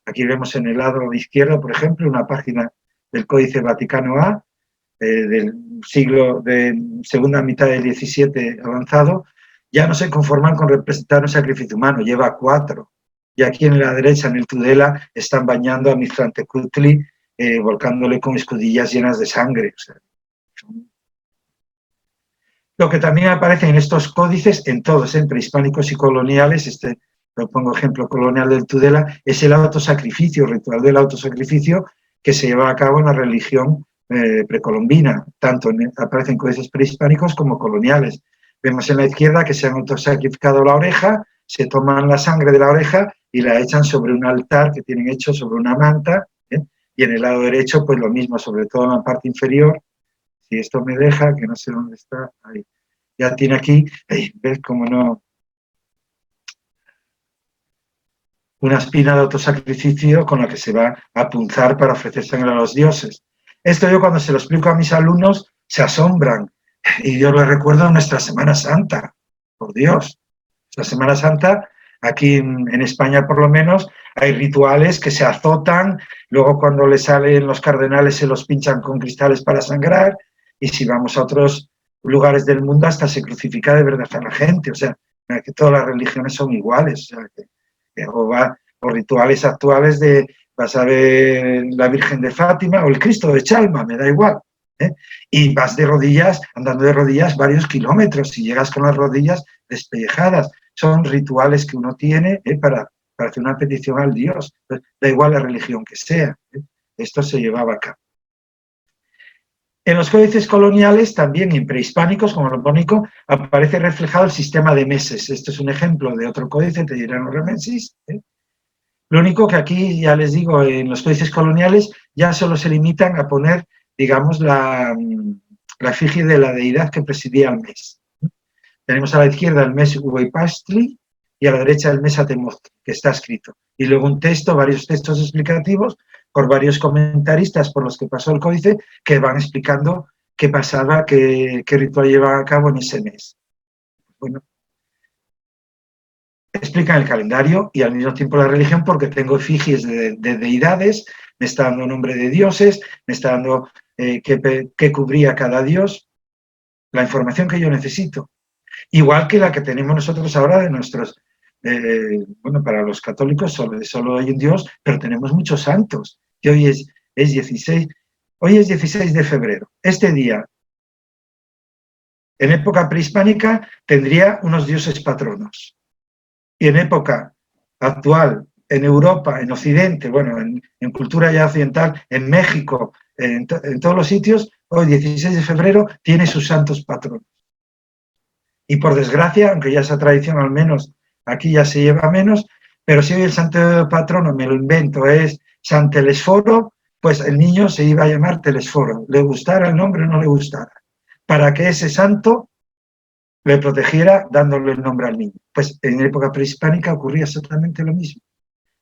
Aquí vemos en el lado izquierdo, por ejemplo, una página del Códice Vaticano A, del siglo de segunda mitad del XVII avanzado. Ya no se conforman con representar un sacrificio humano, lleva 4. Y aquí en la derecha, en el Tudela, están bañando a Mictlantecutli, volcándole con escudillas llenas de sangre. O sea, lo que también aparece en estos códices, en todos, en prehispánicos y coloniales, lo pongo ejemplo colonial del Tudela, es el autosacrificio, el ritual del autosacrificio que se lleva a cabo en la religión precolombina, tanto aparece en códices prehispánicos como coloniales. Vemos en la izquierda que se han autosacrificado la oreja, se toman la sangre de la oreja y la echan sobre un altar que tienen hecho sobre una manta, y en el lado derecho, pues lo mismo, sobre todo en la parte inferior. Si esto me deja, que no sé dónde está, ahí. Ya tiene aquí, ¿ves cómo no? Una espina de autosacrificio con la que se va a punzar para ofrecer sangre a los dioses. Esto yo cuando se lo explico a mis alumnos se asombran, y yo les recuerdo nuestra Semana Santa, por Dios. La Semana Santa, aquí en España por lo menos, hay rituales que se azotan, luego cuando le salen los cardenales se los pinchan con cristales para sangrar, y si vamos a otros lugares del mundo hasta se crucifica de verdad a la gente. O sea, que todas las religiones son iguales. O sea, o rituales actuales de, vas a ver la Virgen de Fátima o el Cristo de Chalma, me da igual. Y vas de rodillas, andando de rodillas varios kilómetros y llegas con las rodillas despellejadas. Son rituales que uno tiene para hacer una petición al Dios. Da igual la religión que sea. Esto se llevaba a cabo. En los códices coloniales, también en prehispánicos, como lo ponico, aparece reflejado el sistema de meses. Este es un ejemplo de otro códice, Tedirano-Remensis. Lo único que aquí, ya les digo, en los códices coloniales ya solo se limitan a poner, digamos, la efigie de la deidad que presidía el mes. Tenemos a la izquierda el mes Huaypastli y a la derecha el mes Atemoth, que está escrito. Y luego un texto, varios textos explicativos por varios comentaristas por los que pasó el códice, que van explicando qué pasaba, qué ritual llevaba a cabo en ese mes. Bueno, explican el calendario y al mismo tiempo la religión, porque tengo efigies de deidades, me está dando nombre de dioses, me está dando qué cubría cada dios, la información que yo necesito. Igual que la que tenemos nosotros ahora de nuestros, bueno, para los católicos solo hay un Dios, pero tenemos muchos santos, que hoy es 16, hoy es 16 de febrero. Este día, en época prehispánica, tendría unos dioses patronos. Y en época actual, en Europa, en Occidente, bueno, en cultura ya occidental, en México, en todos los sitios, hoy 16 de febrero tiene sus santos patronos. Y por desgracia, aunque ya esa tradición al menos aquí ya se lleva menos, pero si hoy el santo patrono, me lo invento, es San Telesforo, pues el niño se iba a llamar Telesforo, le gustara el nombre o no le gustara. para que ese santo le protegiera dándole el nombre al niño. Pues en época prehispánica ocurría exactamente lo mismo.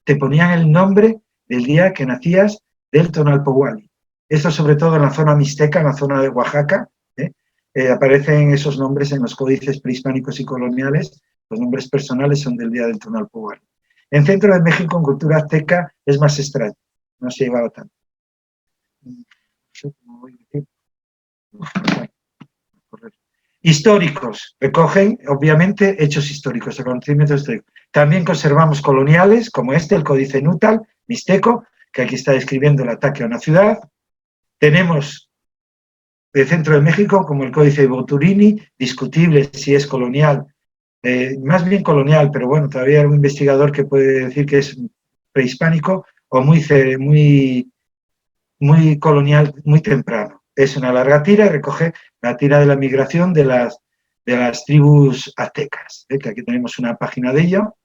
Te ponían el nombre del día que nacías del Tonalpohualli. Esto sobre todo en la zona mixteca, en la zona de Oaxaca, aparecen esos nombres en los códices prehispánicos y coloniales. Los nombres personales son del día del Tonalpohualli. En Centro de México, en cultura azteca, es más extraño. No se llevaba tanto. Históricos, recogen obviamente hechos históricos, acontecimientos históricos. También conservamos coloniales, como el Códice Nútal, mixteco, que aquí está describiendo el ataque a una ciudad. Tenemos de Centro de México, como el Códice de Boturini, discutible si es colonial, más bien colonial, pero bueno, todavía hay un investigador que puede decir que es prehispánico o muy colonial, muy temprano. Es una larga tira y recoge la tira de la migración de las tribus aztecas, que aquí tenemos una página de ello.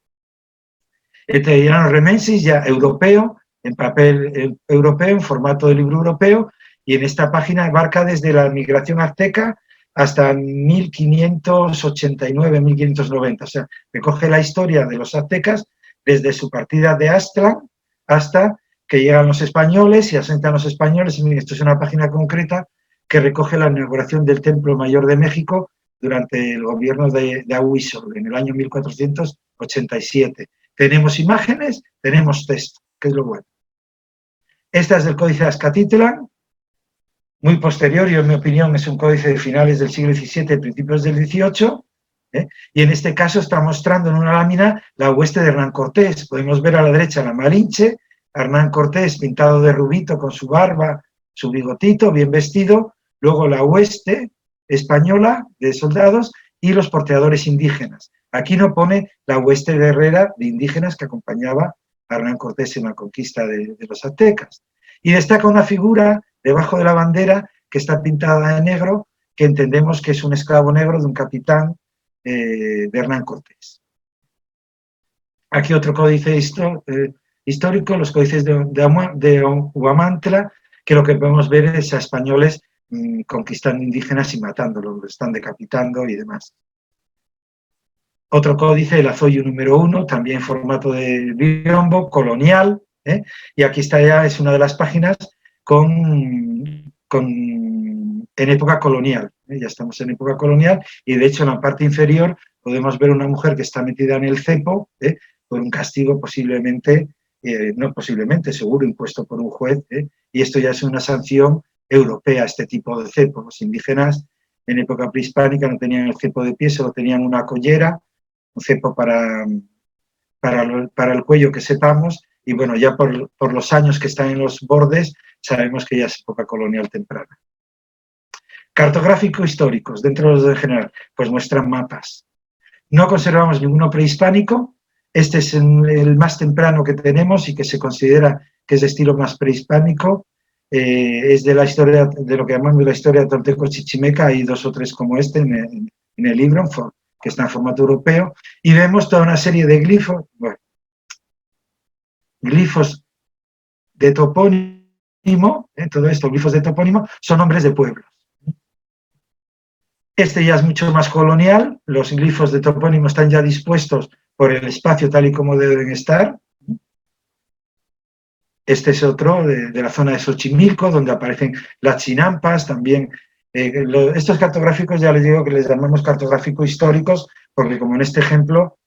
El Teleiano Remensis, ya europeo, en papel europeo, en formato de libro europeo, y en esta página abarca desde la migración azteca hasta 1589, 1590. O sea, recoge la historia de los aztecas desde su partida de Aztlán hasta que llegan los españoles y asentan los españoles. Y esto es una página concreta que recoge la inauguración del Templo Mayor de México durante el gobierno de Ahuizotl, en el año 1487. Tenemos imágenes, tenemos texto, que es lo bueno. Esta es del Códice de Azcatitlán, muy posterior, y en mi opinión es un códice de finales del siglo XVII, principios del XVIII, y en este caso está mostrando en una lámina la hueste de Hernán Cortés. Podemos ver a la derecha la Malinche, Hernán Cortés pintado de rubito con su barba, su bigotito, bien vestido, luego la hueste española de soldados y los porteadores indígenas. Aquí no pone la hueste guerrera de indígenas que acompañaba a Hernán Cortés en la conquista de los aztecas. Y destaca una figura debajo de la bandera que está pintada de negro, que entendemos que es un esclavo negro de un capitán de Hernán Cortés. Aquí otro códice histórico, los códices de Huamantla, que lo que podemos ver es a españoles conquistando indígenas y matándolos, los están decapitando y demás. Otro códice, el Azoyo número 1, también en formato de biombo, colonial, y aquí está ya, es una de las páginas en época colonial, ya estamos en época colonial, y de hecho en la parte inferior podemos ver una mujer que está metida en el cepo, por un castigo posiblemente, no posiblemente, seguro impuesto por un juez, y esto ya es una sanción europea, este tipo de cepo. Los indígenas en época prehispánica no tenían el cepo de pie, solo tenían una collera, un cepo para el cuello que sepamos, y bueno, ya por los años que están en los bordes, sabemos que ya es época colonial temprana. Cartográfico-históricos, dentro de los de general, pues muestran mapas. No conservamos ninguno prehispánico, este es el más temprano que tenemos y que se considera que es de estilo más prehispánico, es de la historia, de lo que llamamos la historia tolteco-chichimeca, hay 2 o 3 como este en el libro, que está en formato europeo, y vemos toda una serie de glifos, bueno, glifos de topónimo, todo esto, glifos de topónimo, son nombres de pueblos. Este ya es mucho más colonial, los glifos de topónimo están ya dispuestos por el espacio tal y como deben estar. Este es otro de la zona de Xochimilco, donde aparecen las chinampas, también. Estos cartográficos ya les digo que les llamamos cartográficos históricos, porque como en este ejemplo,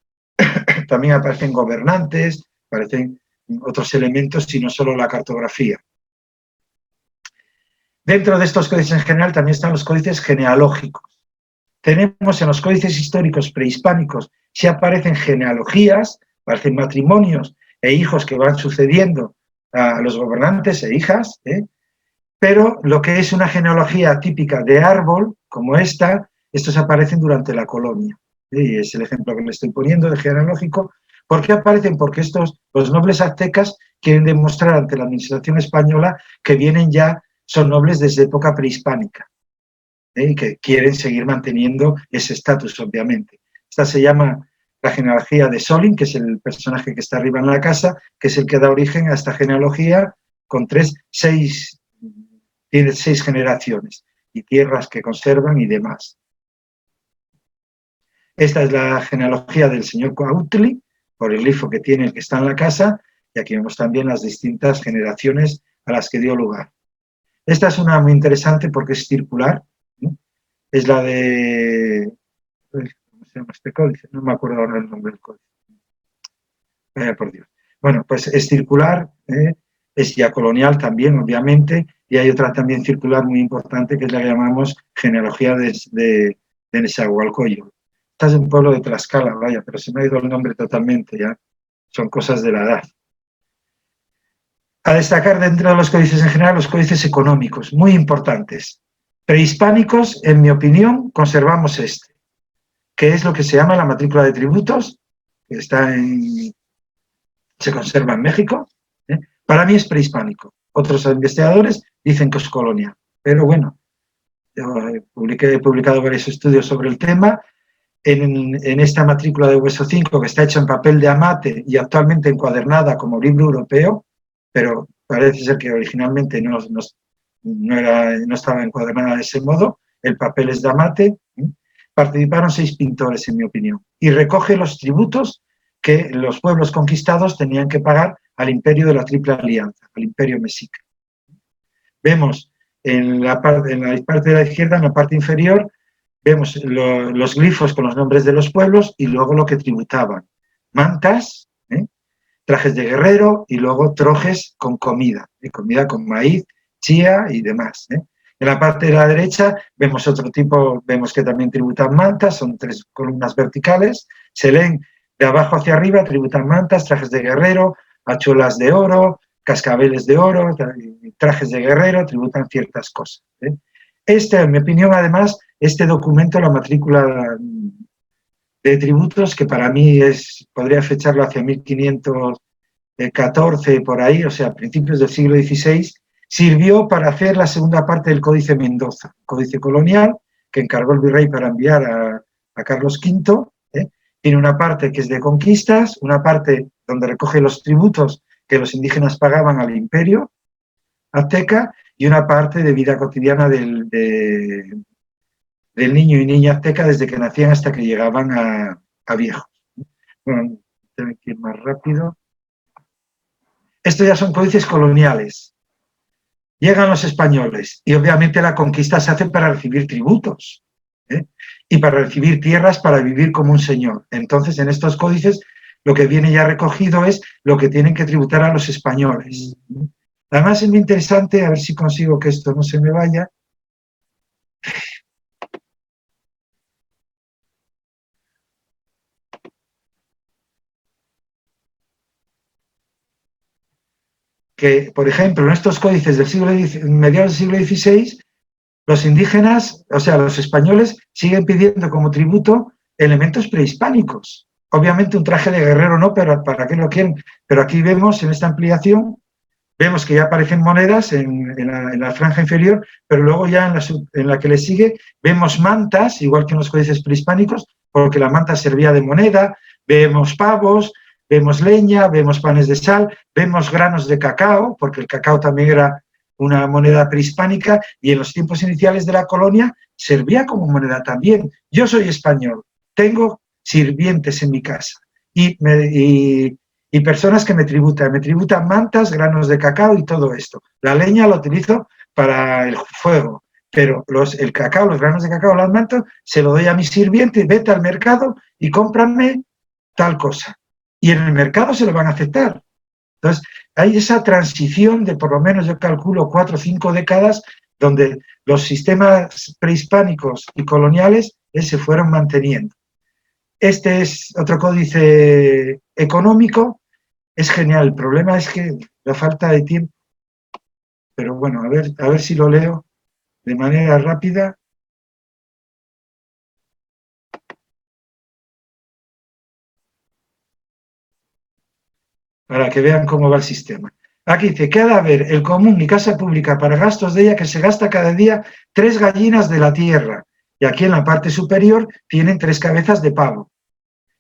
también aparecen gobernantes, aparecen otros elementos y no solo la cartografía. Dentro de estos códices en general también están los códices genealógicos. Tenemos en los códices históricos prehispánicos, si aparecen genealogías, aparecen matrimonios e hijos que van sucediendo a los gobernantes e hijas, pero lo que es una genealogía típica de árbol, como estos aparecen durante la colonia. Y es el ejemplo que le estoy poniendo de genealógico. ¿Por qué aparecen? Porque los nobles aztecas quieren demostrar ante la administración española que son nobles desde época prehispánica, y que quieren seguir manteniendo ese estatus, obviamente. Esta se llama la genealogía de Solin, que es el personaje que está arriba en la casa, que es el que da origen a esta genealogía con tiene 6 generaciones. y tierras que conservan y demás. Esta es la genealogía del señor Cuautli, por el glifo que tiene el que está en la casa, y aquí vemos también las distintas generaciones a las que dio lugar. Esta es una muy interesante porque es circular, ¿no? Es la de... ¿Cómo se llama este códice? No me acuerdo ahora el nombre del códice. Vaya por Dios. Bueno, pues es circular, es ya colonial también, obviamente, y hay otra también circular muy importante que es la que llamamos genealogía de Nezahualcóyotl. Esta es un pueblo de Tlaxcala, vaya, pero se me ha ido el nombre totalmente ya. Son cosas de la edad. A destacar dentro de los códices en general, los códices económicos, muy importantes. Prehispánicos, en mi opinión, conservamos este, que es lo que se llama la matrícula de tributos, que se conserva en México. Para mí es prehispánico. Otros investigadores dicen que es colonial. Pero bueno, yo he publicado varios estudios sobre el tema. En esta matrícula de hueso 5, que está hecha en papel de amate y actualmente encuadernada como libro europeo, pero parece ser que originalmente no estaba encuadernada de ese modo, el papel es de amate, participaron 6 pintores, en mi opinión, y recoge los tributos que los pueblos conquistados tenían que pagar al imperio de la Triple Alianza, al imperio mexica. Vemos en la parte de la izquierda, en la parte inferior, vemos los glifos con los nombres de los pueblos y luego lo que tributaban. Mantas, trajes de guerrero y luego trojes con comida, comida con maíz, chía y demás. En la parte de la derecha vemos otro tipo, vemos que también tributan mantas, son 3 columnas verticales, se leen de abajo hacia arriba, tributan mantas, trajes de guerrero, hachuelas de oro, cascabeles de oro, trajes de guerrero, tributan ciertas cosas. En mi opinión, además, este documento, la matrícula de tributos, que para mí podría fecharlo hacia 1514 por ahí, o sea, principios del siglo XVI, sirvió para hacer la segunda parte del Códice Mendoza, Códice colonial, que encargó el virrey para enviar a Carlos V. Tiene una parte que es de conquistas, una parte donde recoge los tributos que los indígenas pagaban al imperio azteca y una parte de vida cotidiana del niño y niña azteca desde que nacían hasta que llegaban a viejos. Bueno, tengo que ir más rápido. Estos ya son códices coloniales. Llegan los españoles y obviamente la conquista se hace para recibir tributos y para recibir tierras para vivir como un señor. Entonces, en estos códices lo que viene ya recogido es lo que tienen que tributar a los españoles. Además, es muy interesante, a ver si consigo que esto no se me vaya. Que, por ejemplo, en estos códices mediados del siglo XVI, los indígenas, o sea, los españoles, siguen pidiendo como tributo elementos prehispánicos. Obviamente un traje de guerrero no, pero ¿para qué lo quieren? Pero aquí vemos, en esta ampliación, vemos que ya aparecen monedas en la franja inferior, pero luego ya en la que le sigue vemos mantas, igual que en los códices prehispánicos, porque la manta servía de moneda, vemos pavos, vemos leña, vemos panes de sal, vemos granos de cacao, porque el cacao también era una moneda prehispánica y en los tiempos iniciales de la colonia servía como moneda también. Yo soy español, tengo sirvientes en mi casa y personas que me tributan mantas, granos de cacao y todo esto. La leña la utilizo para el fuego, pero el cacao, los granos de cacao, las mantas, se lo doy a mis sirvientes, vete al mercado y cómprame tal cosa. Y en el mercado se lo van a aceptar. Entonces, hay esa transición de por lo menos, yo calculo, 4 o 5 décadas donde los sistemas prehispánicos y coloniales se fueron manteniendo. Este es otro códice económico, es genial. El problema es que la falta de tiempo. Pero bueno, a ver si lo leo de manera rápida. Para que vean cómo va el sistema. Aquí dice, ¿qué ha de haber el común y casa pública para gastos de ella que se gasta cada día 3 gallinas de la tierra? Y aquí en la parte superior tienen 3 cabezas de pavo.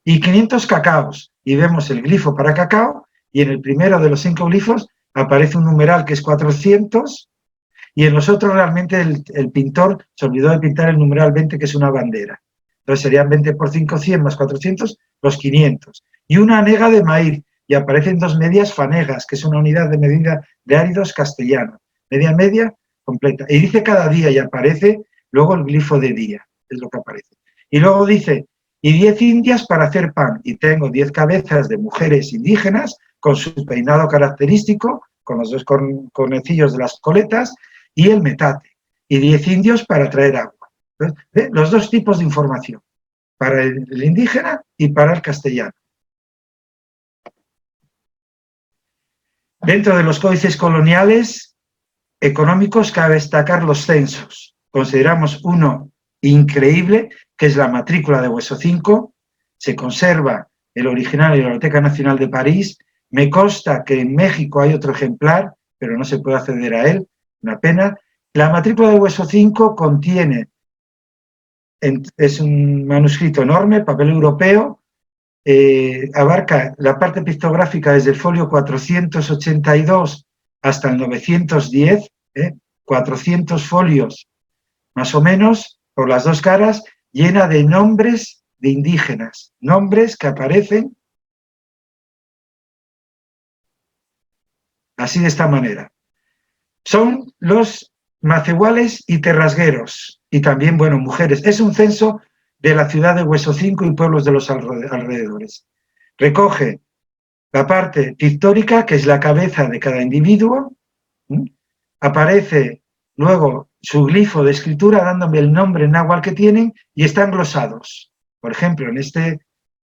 Y 500 cacaos. Y vemos el glifo para cacao y en el primero de los 5 glifos aparece un numeral que es 400 y en los otros realmente el pintor se olvidó de pintar el numeral 20, que es una bandera. Entonces serían 20 por 5, 100 más 400, los 500. Y una anega de maíz, y aparecen dos medias fanegas, que es una unidad de medida de áridos castellano. Media completa. Y dice cada día, y aparece luego el glifo de día, es lo que aparece. Y luego dice, y 10 indias para hacer pan. Y tengo 10 cabezas de mujeres indígenas con su peinado característico, con los dos cornecillos de las coletas y el metate. Y 10 indios para traer agua. Entonces, los dos tipos de información, para el indígena y para el castellano. Dentro de los códices coloniales económicos cabe destacar los censos. Consideramos uno increíble, que es la matrícula de Hueso 5, se conserva el original en la Biblioteca Nacional de París, me consta que en México hay otro ejemplar, pero no se puede acceder a él, una pena. La matrícula de Hueso 5 contiene, es un manuscrito enorme, papel europeo, abarca la parte pictográfica desde el folio 482 hasta el 910, 400 folios más o menos, por las dos caras, llena de nombres de indígenas, nombres que aparecen así de esta manera. Son los macehuales y terrasgueros, y también, bueno, mujeres. Es un censo de la ciudad de Hueso 5 y pueblos de los alrededores. Recoge la parte pictórica, que es la cabeza de cada individuo, aparece luego su glifo de escritura dándome el nombre náhuatl que tienen y están glosados. Por ejemplo, en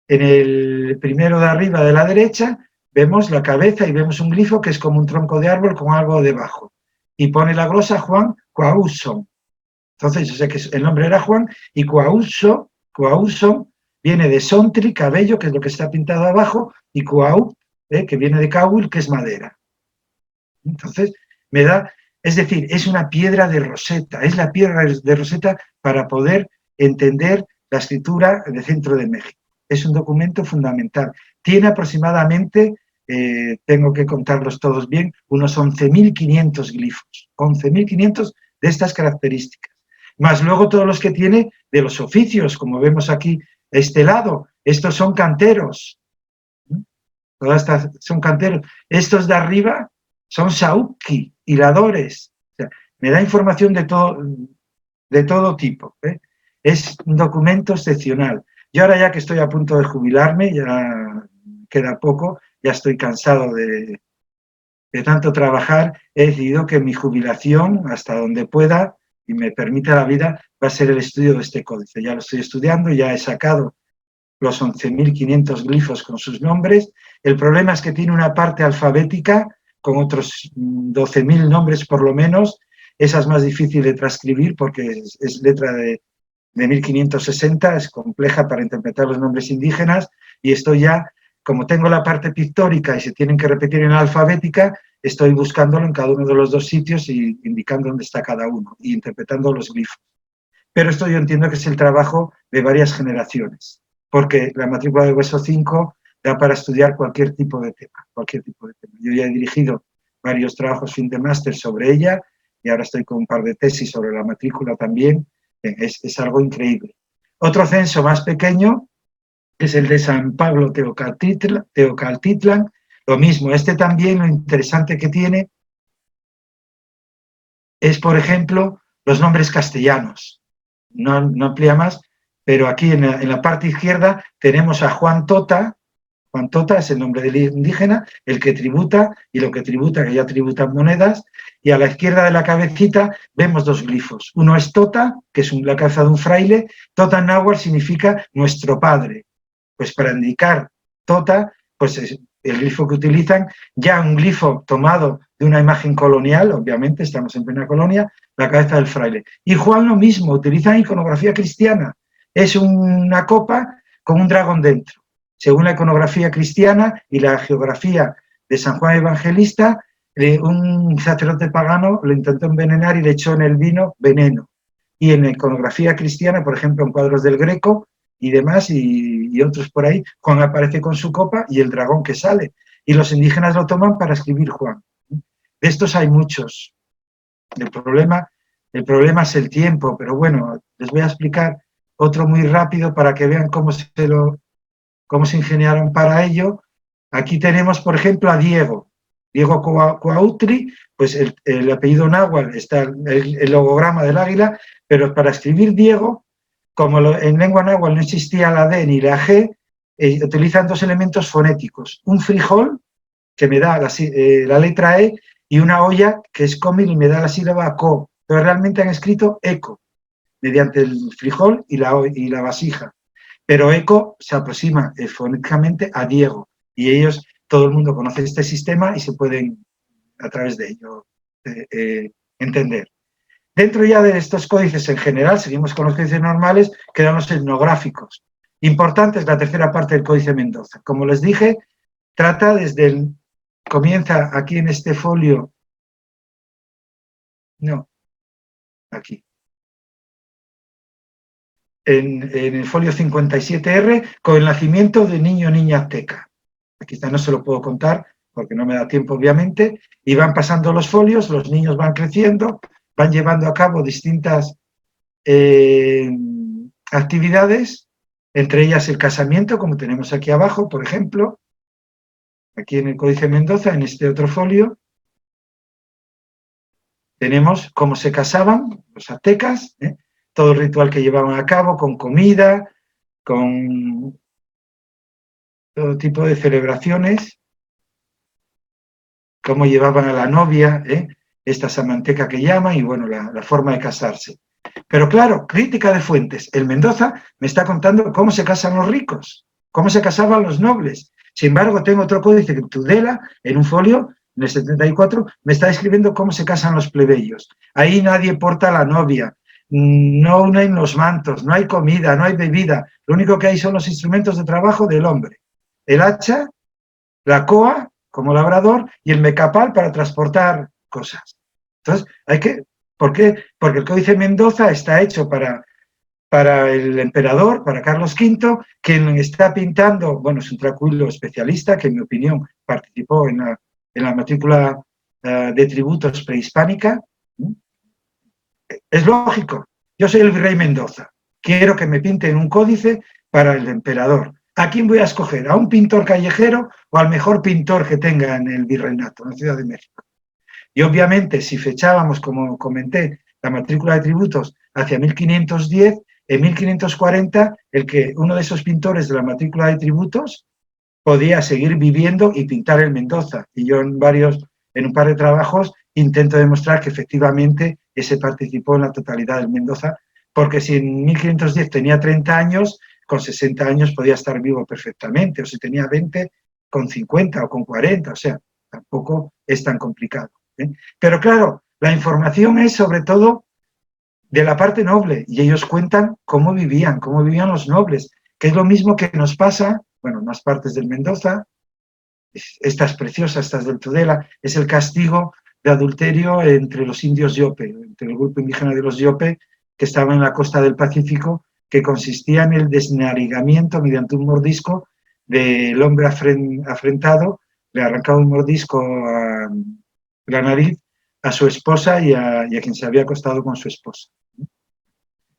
el primero de arriba de la derecha vemos la cabeza y vemos un glifo que es como un tronco de árbol con algo debajo. Y pone la glosa Juan Cuauhson. Entonces yo sé que el nombre era Juan y Cuauhson viene de sontri, cabello, que es lo que está pintado abajo, y Cuau, que viene de cahuil, que es madera. Entonces me da... Es decir, es una piedra de Rosetta, es la piedra de Rosetta para poder entender la escritura del centro de México. Es un documento fundamental. Tiene aproximadamente, tengo que contarlos todos bien, unos 11.500 glifos, 11.500 de estas características. Más luego todos los que tiene de los oficios, como vemos aquí, este lado, estos son canteros. Todas estas son canteros. Estos de arriba son sauki, hiladores. O sea, me da información de todo tipo. Es un documento excepcional. Yo ahora ya que estoy a punto de jubilarme, ya queda poco, ya estoy cansado de tanto trabajar, he decidido que mi jubilación, hasta donde pueda y me permita la vida, va a ser el estudio de este códice. Ya lo estoy estudiando, ya he sacado los 11.500 glifos con sus nombres. El problema es que tiene una parte alfabética con otros 12.000 nombres por lo menos. Esa es más difícil de transcribir porque es letra de 1560, es compleja para interpretar los nombres indígenas, y estoy ya, como tengo la parte pictórica y se tienen que repetir en la alfabética, estoy buscándolo en cada uno de los dos sitios y indicando dónde está cada uno y interpretando los glifos. Pero esto yo entiendo que es el trabajo de varias generaciones, porque la matrícula de Hueso 5 da para estudiar cualquier tipo de tema, Yo ya he dirigido varios trabajos fin de máster sobre ella y ahora estoy con un par de tesis sobre la matrícula también. Es algo increíble. Otro censo más pequeño es el de San Pablo Teocaltitlán. Lo mismo, este también lo interesante que tiene es, por ejemplo, los nombres castellanos. No amplía más, pero aquí en la parte izquierda tenemos a Juan Tota. Juan Tota es el nombre del indígena, el que tributa, y lo que tributa, que ya tributan monedas, y a la izquierda de la cabecita vemos dos glifos. Uno es Tota, que es la cabeza de un fraile. Tota en náhuatl significa nuestro padre. Pues para indicar Tota, pues es el glifo que utilizan, ya un glifo tomado de una imagen colonial, obviamente, estamos en plena colonia, la cabeza del fraile. Y Juan lo mismo, utilizan iconografía cristiana. Es una copa con un dragón dentro. Según la iconografía cristiana y la geografía de San Juan Evangelista, un sacerdote pagano lo intentó envenenar y le echó en el vino veneno. Y en la iconografía cristiana, por ejemplo, en cuadros del Greco y demás, y otros por ahí, Juan aparece con su copa y el dragón que sale. Y los indígenas lo toman para escribir Juan. De estos hay muchos. El problema es el tiempo, pero bueno, les voy a explicar otro muy rápido para que vean cómo se ingeniaron para ello. Aquí tenemos, por ejemplo, a Diego Cuautri, pues el apellido náhuatl, está el logograma del águila, pero para escribir Diego, como en lengua náhuatl no existía la D ni la G, utilizan dos elementos fonéticos, un frijol, que me da la letra E, y una olla, que es comil, y me da la sílaba co, pero realmente han escrito eco, mediante el frijol y la vasija. Pero eco se aproxima fonéticamente a Diego, y ellos, todo el mundo conoce este sistema y se pueden, a través de ello, entender. Dentro ya de estos códices en general, seguimos con los códices normales, quedan los etnográficos. Importante es la tercera parte del Códice Mendoza. Como les dije, trata comienza aquí en este folio, no, aquí, en el folio 57R, con el nacimiento de niño o niña azteca. Aquí no se lo puedo contar porque no me da tiempo, obviamente, y van pasando los folios, los niños van creciendo, van llevando a cabo distintas actividades, entre ellas el casamiento, como tenemos aquí abajo, por ejemplo, aquí en el Códice Mendoza, en este otro folio, tenemos cómo se casaban los aztecas, todo el ritual que llevaban a cabo, con comida, con todo tipo de celebraciones, cómo llevaban a la novia, esta samanteca que llaman, y bueno, la forma de casarse. Pero claro, crítica de fuentes. El Mendoza me está contando cómo se casan los ricos, cómo se casaban los nobles. Sin embargo, tengo otro códice que Tudela, en un folio, en el 74, me está describiendo cómo se casan los plebeyos. Ahí nadie porta la novia, no unen los mantos, no hay comida, no hay bebida. Lo único que hay son los instrumentos de trabajo del hombre. El hacha, la coa, como labrador, y el mecapal para transportar cosas. Entonces, ¿por qué? Porque el Códice Mendoza está hecho para el emperador, para Carlos V, quien está pintando, bueno, es un tracuilo especialista que en mi opinión participó en la matrícula de tributos prehispánica. Es lógico, yo soy el virrey Mendoza, quiero que me pinten un códice para el emperador. ¿A quién voy a escoger? ¿A un pintor callejero o al mejor pintor que tenga en el virreinato, en la Ciudad de México? Y obviamente, si fechábamos, como comenté, la matrícula de tributos hacia 1510, en 1540, uno de esos pintores de la matrícula de tributos podía seguir viviendo y pintar el Mendoza. Y yo en un par de trabajos intento demostrar que efectivamente ese participó en la totalidad del Mendoza, porque si en 1510 tenía 30 años, con 60 años podía estar vivo perfectamente, o si tenía 20, con 50 o con 40, o sea, tampoco es tan complicado. Pero claro, la información es sobre todo de la parte noble, y ellos cuentan cómo vivían los nobles, que es lo mismo que nos pasa, bueno, en más partes del Mendoza, estas preciosas, estas del Tudela, es el castigo de adulterio entre los indios Yope, entre el grupo indígena de los Yope, que estaba en la costa del Pacífico, que consistía en el desnarigamiento mediante un mordisco del hombre afrentado, le arrancaba un mordisco a la nariz a su esposa y a quien se había acostado con su esposa,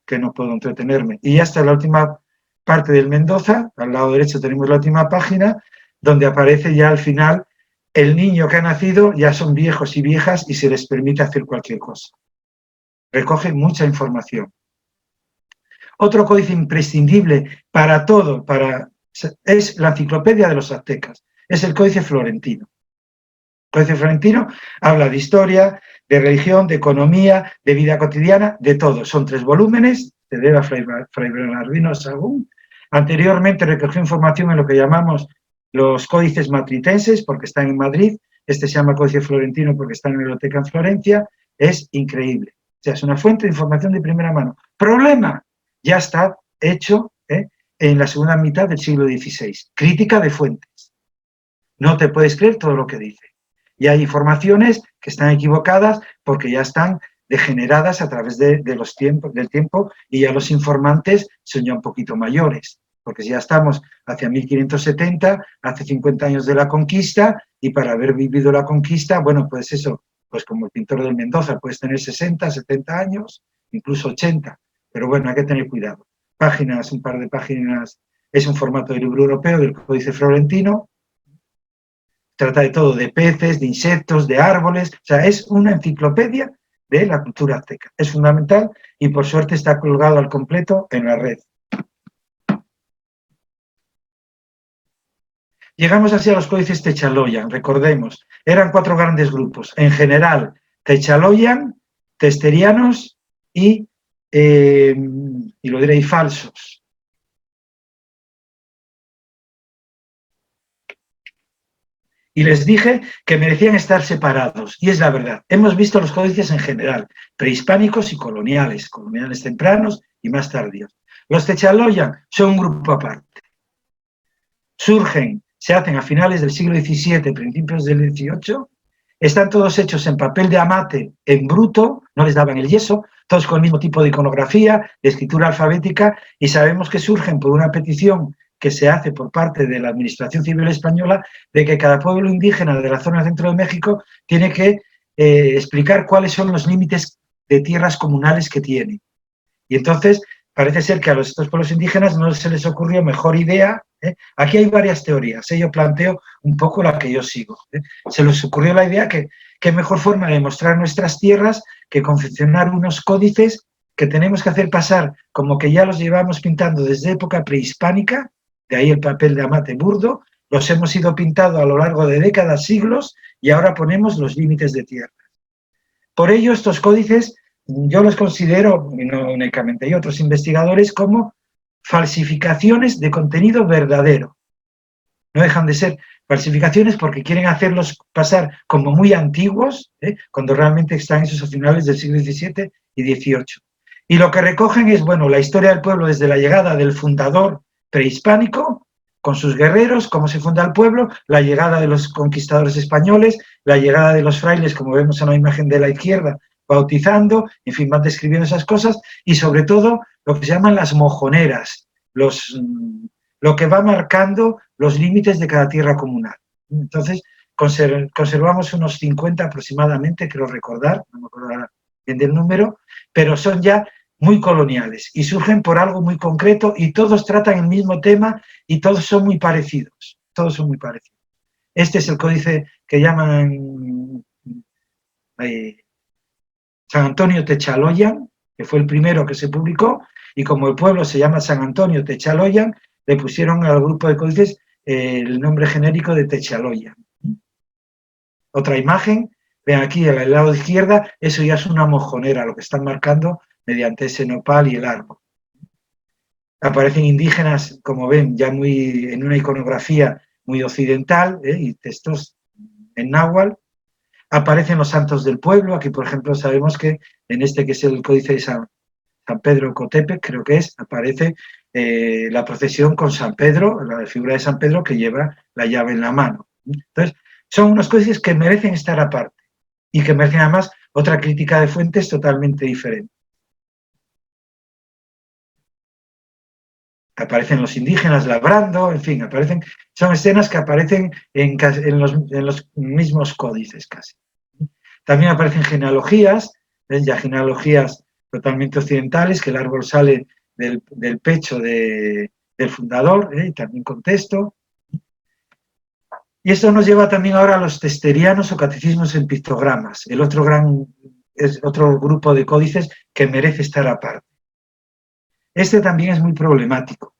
que no puedo entretenerme. Y hasta la última parte del Mendoza, al lado derecho tenemos la última página, donde aparece ya al final el niño que ha nacido, ya son viejos y viejas y se les permite hacer cualquier cosa. Recoge mucha información. Otro códice imprescindible para todo, es la enciclopedia de los aztecas, es el Códice Florentino. El Códice Florentino habla de historia, de religión, de economía, de vida cotidiana, de todo. Son 3 volúmenes, se debe a Fray Bernardino Sahagún. Anteriormente recogió información en lo que llamamos los códices matritenses, porque están en Madrid. Este se llama Códice Florentino porque está en la biblioteca en Florencia. Es increíble. O sea, es una fuente de información de primera mano. Problema, ya está hecho en la segunda mitad del siglo XVI. Crítica de fuentes. No te puedes creer todo lo que dice. Y hay informaciones que están equivocadas porque ya están degeneradas a través del tiempo, y ya los informantes son ya un poquito mayores, porque ya estamos hacia 1570, hace 50 años de la conquista, y para haber vivido la conquista, bueno, pues eso, pues como el pintor del Mendoza, puedes tener 60, 70 años, incluso 80, pero bueno, hay que tener cuidado. Páginas, un par de páginas, es un formato de libro europeo del Códice Florentino, trata de todo, de peces, de insectos, de árboles, o sea, es una enciclopedia de la cultura azteca. Es fundamental y por suerte está colgado al completo en la red. Llegamos así a los códices Techaloyan, recordemos, eran 4 grandes grupos, en general, Techaloyan, Testerianos y lo diré, falsos. Y les dije que merecían estar separados, y es la verdad. Hemos visto los códices en general, prehispánicos y coloniales tempranos y más tardíos. Los Techaloyan son un grupo aparte. Surgen, se hacen a finales del siglo XVII, principios del XVIII, están todos hechos en papel de amate, en bruto, no les daban el yeso, todos con el mismo tipo de iconografía, de escritura alfabética, y sabemos que surgen por una petición que se hace por parte de la Administración Civil Española de que cada pueblo indígena de la zona centro de México tiene que explicar cuáles son los límites de tierras comunales que tiene. Y entonces parece ser que a estos pueblos indígenas no se les ocurrió mejor idea. Aquí hay varias teorías, yo planteo un poco la que yo sigo. Se les ocurrió la idea que qué mejor forma de mostrar nuestras tierras que confeccionar unos códices que tenemos que hacer pasar como que ya los llevamos pintando desde época prehispánica, de ahí el papel de amate burdo, los hemos ido pintando a lo largo de décadas, siglos, y ahora ponemos los límites de tierra. Por ello, estos códices yo los considero, y no únicamente, y otros investigadores, como falsificaciones de contenido verdadero. No dejan de ser falsificaciones porque quieren hacerlos pasar como muy antiguos, cuando realmente están esos a finales del siglo XVII y XVIII. Y lo que recogen es, bueno, la historia del pueblo desde la llegada del fundador prehispánico, con sus guerreros, cómo se funda el pueblo, la llegada de los conquistadores españoles, la llegada de los frailes, como vemos en la imagen de la izquierda, bautizando, en fin, van describiendo esas cosas, y sobre todo lo que se llaman las mojoneras, lo que va marcando los límites de cada tierra comunal. Entonces, conservamos unos 50 aproximadamente, creo recordar, no me acuerdo ahora bien del número, pero son ya muy coloniales y surgen por algo muy concreto y todos tratan el mismo tema y todos son muy parecidos, Este es el códice que llaman San Antonio Techaloyan, que fue el primero que se publicó, y como el pueblo se llama San Antonio Techaloyan, le pusieron al grupo de códices el nombre genérico de Techaloyan. Otra imagen, ven aquí al lado de izquierda, eso ya es una mojonera, lo que están marcando mediante ese nopal y el árbol. Aparecen indígenas, como ven, ya muy en una iconografía muy occidental, y textos en náhuatl. Aparecen los santos del pueblo, aquí por ejemplo sabemos que en este que es el códice de San Pedro Cotepec, creo que es, aparece la procesión con San Pedro, la figura de San Pedro que lleva la llave en la mano. Entonces, son unos códices que merecen estar aparte y que merecen además otra crítica de fuentes totalmente diferente. Aparecen los indígenas labrando, en fin, son escenas que aparecen en los mismos códices casi. También aparecen genealogías, ya genealogías totalmente occidentales, que el árbol sale del pecho del fundador, y también con texto. Y esto nos lleva también ahora a los testerianos o catecismos en pictogramas, es otro grupo de códices que merece estar aparte. Este también es muy problemático.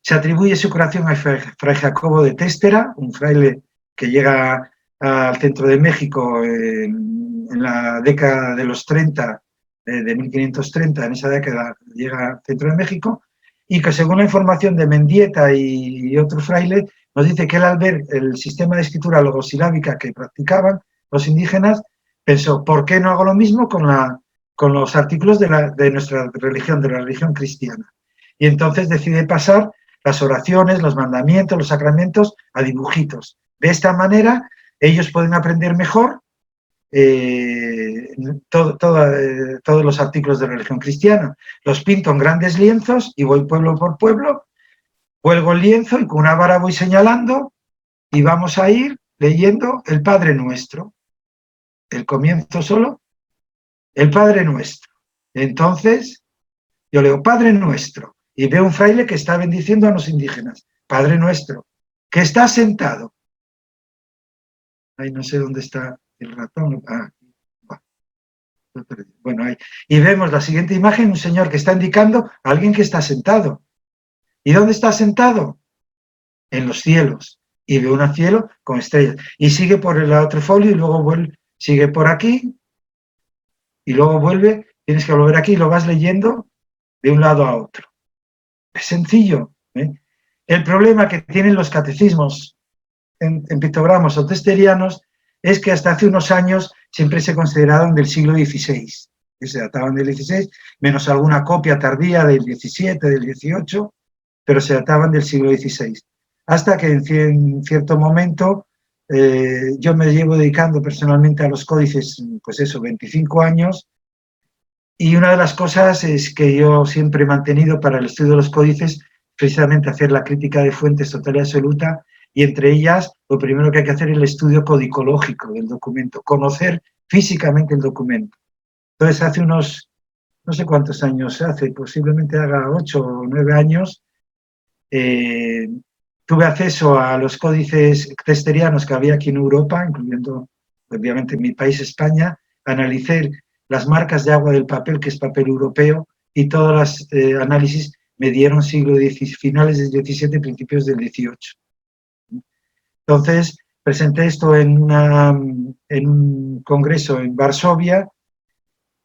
Se atribuye su creación a Fray Jacobo de Téstera, un fraile que llega al centro de México en la década de los 30, de 1530, en esa década llega al centro de México, y que según la información de Mendieta y otro fraile, nos dice que él al ver el sistema de escritura logosilábica que practicaban los indígenas, pensó, ¿por qué no hago lo mismo con los artículos de nuestra religión, de la religión cristiana? Y entonces decide pasar las oraciones, los mandamientos, los sacramentos a dibujitos. De esta manera ellos pueden aprender mejor todos los artículos de la religión cristiana. Los pinto en grandes lienzos y voy pueblo por pueblo, cuelgo el lienzo y con una vara voy señalando y vamos a ir leyendo el Padre Nuestro. el comienzo solo, el Padre Nuestro. Entonces, yo leo Padre Nuestro y veo un fraile que está bendiciendo a los indígenas. Padre Nuestro, que está sentado. Ahí no sé dónde está el ratón. Bueno, ahí. Y vemos la siguiente imagen, un señor que está indicando a alguien que está sentado. ¿Y dónde está sentado? En los cielos. Y ve un cielo con estrellas. Y sigue por el otro folio y luego vuelve, sigue por aquí y luego vuelve, tienes que volver aquí y lo vas leyendo de un lado a otro. Es sencillo. El problema que tienen los catecismos en pictogramas o texterianos es que hasta hace unos años siempre se consideraron del siglo XVI, que se databan del XVI, menos alguna copia tardía del XVII, del XVIII, pero se databan del siglo XVI. Hasta que en cierto momento yo me llevo dedicando personalmente a los códices, pues eso, 25 años, y una de las cosas es que yo siempre he mantenido para el estudio de los códices precisamente hacer la crítica de fuentes total y absoluta, y entre ellas lo primero que hay que hacer es el estudio codicológico del documento, conocer físicamente el documento. Entonces hace unos, no sé cuántos años hace, posiblemente haga 8 o 9 años, tuve acceso a los códices texterianos que había aquí en Europa, incluyendo obviamente en mi país, España, analicé las marcas de agua del papel, que es papel europeo, y todos los análisis me dieron finales del XVII, principios del XVIII. Entonces, presenté esto en un congreso en Varsovia,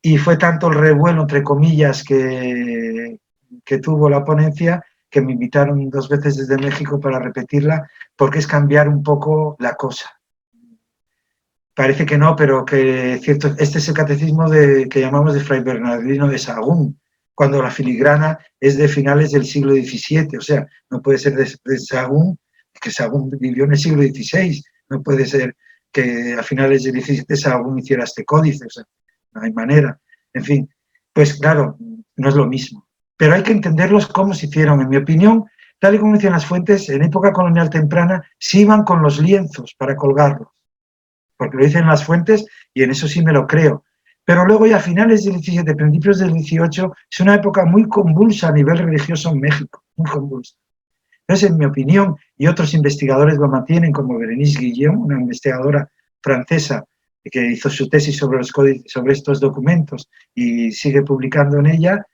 y fue tanto el revuelo, entre comillas, que tuvo la ponencia, que me invitaron 2 veces desde México para repetirla, porque es cambiar un poco la cosa. Parece que no, pero que cierto, este es el catecismo que llamamos de Fray Bernardino de Sahagún, cuando la filigrana es de finales del siglo XVII, o sea, no puede ser de Sahagún, que Sahagún vivió en el siglo XVI, no puede ser que a finales del XVII Sahagún hiciera este códice, o sea, no hay manera. En fin, pues claro, no es lo mismo. Pero hay que entenderlos cómo se hicieron. En mi opinión, tal y como dicen las fuentes, en época colonial temprana se iban con los lienzos para colgarlos, porque lo dicen las fuentes y en eso sí me lo creo. Pero luego ya a finales del XVII, principios del XVIII, es una época muy convulsa a nivel religioso en México, muy convulsa. Entonces, en mi opinión, y otros investigadores lo mantienen, como Berenice Guillon, una investigadora francesa que hizo su tesis sobre estos documentos y sigue publicando en ella,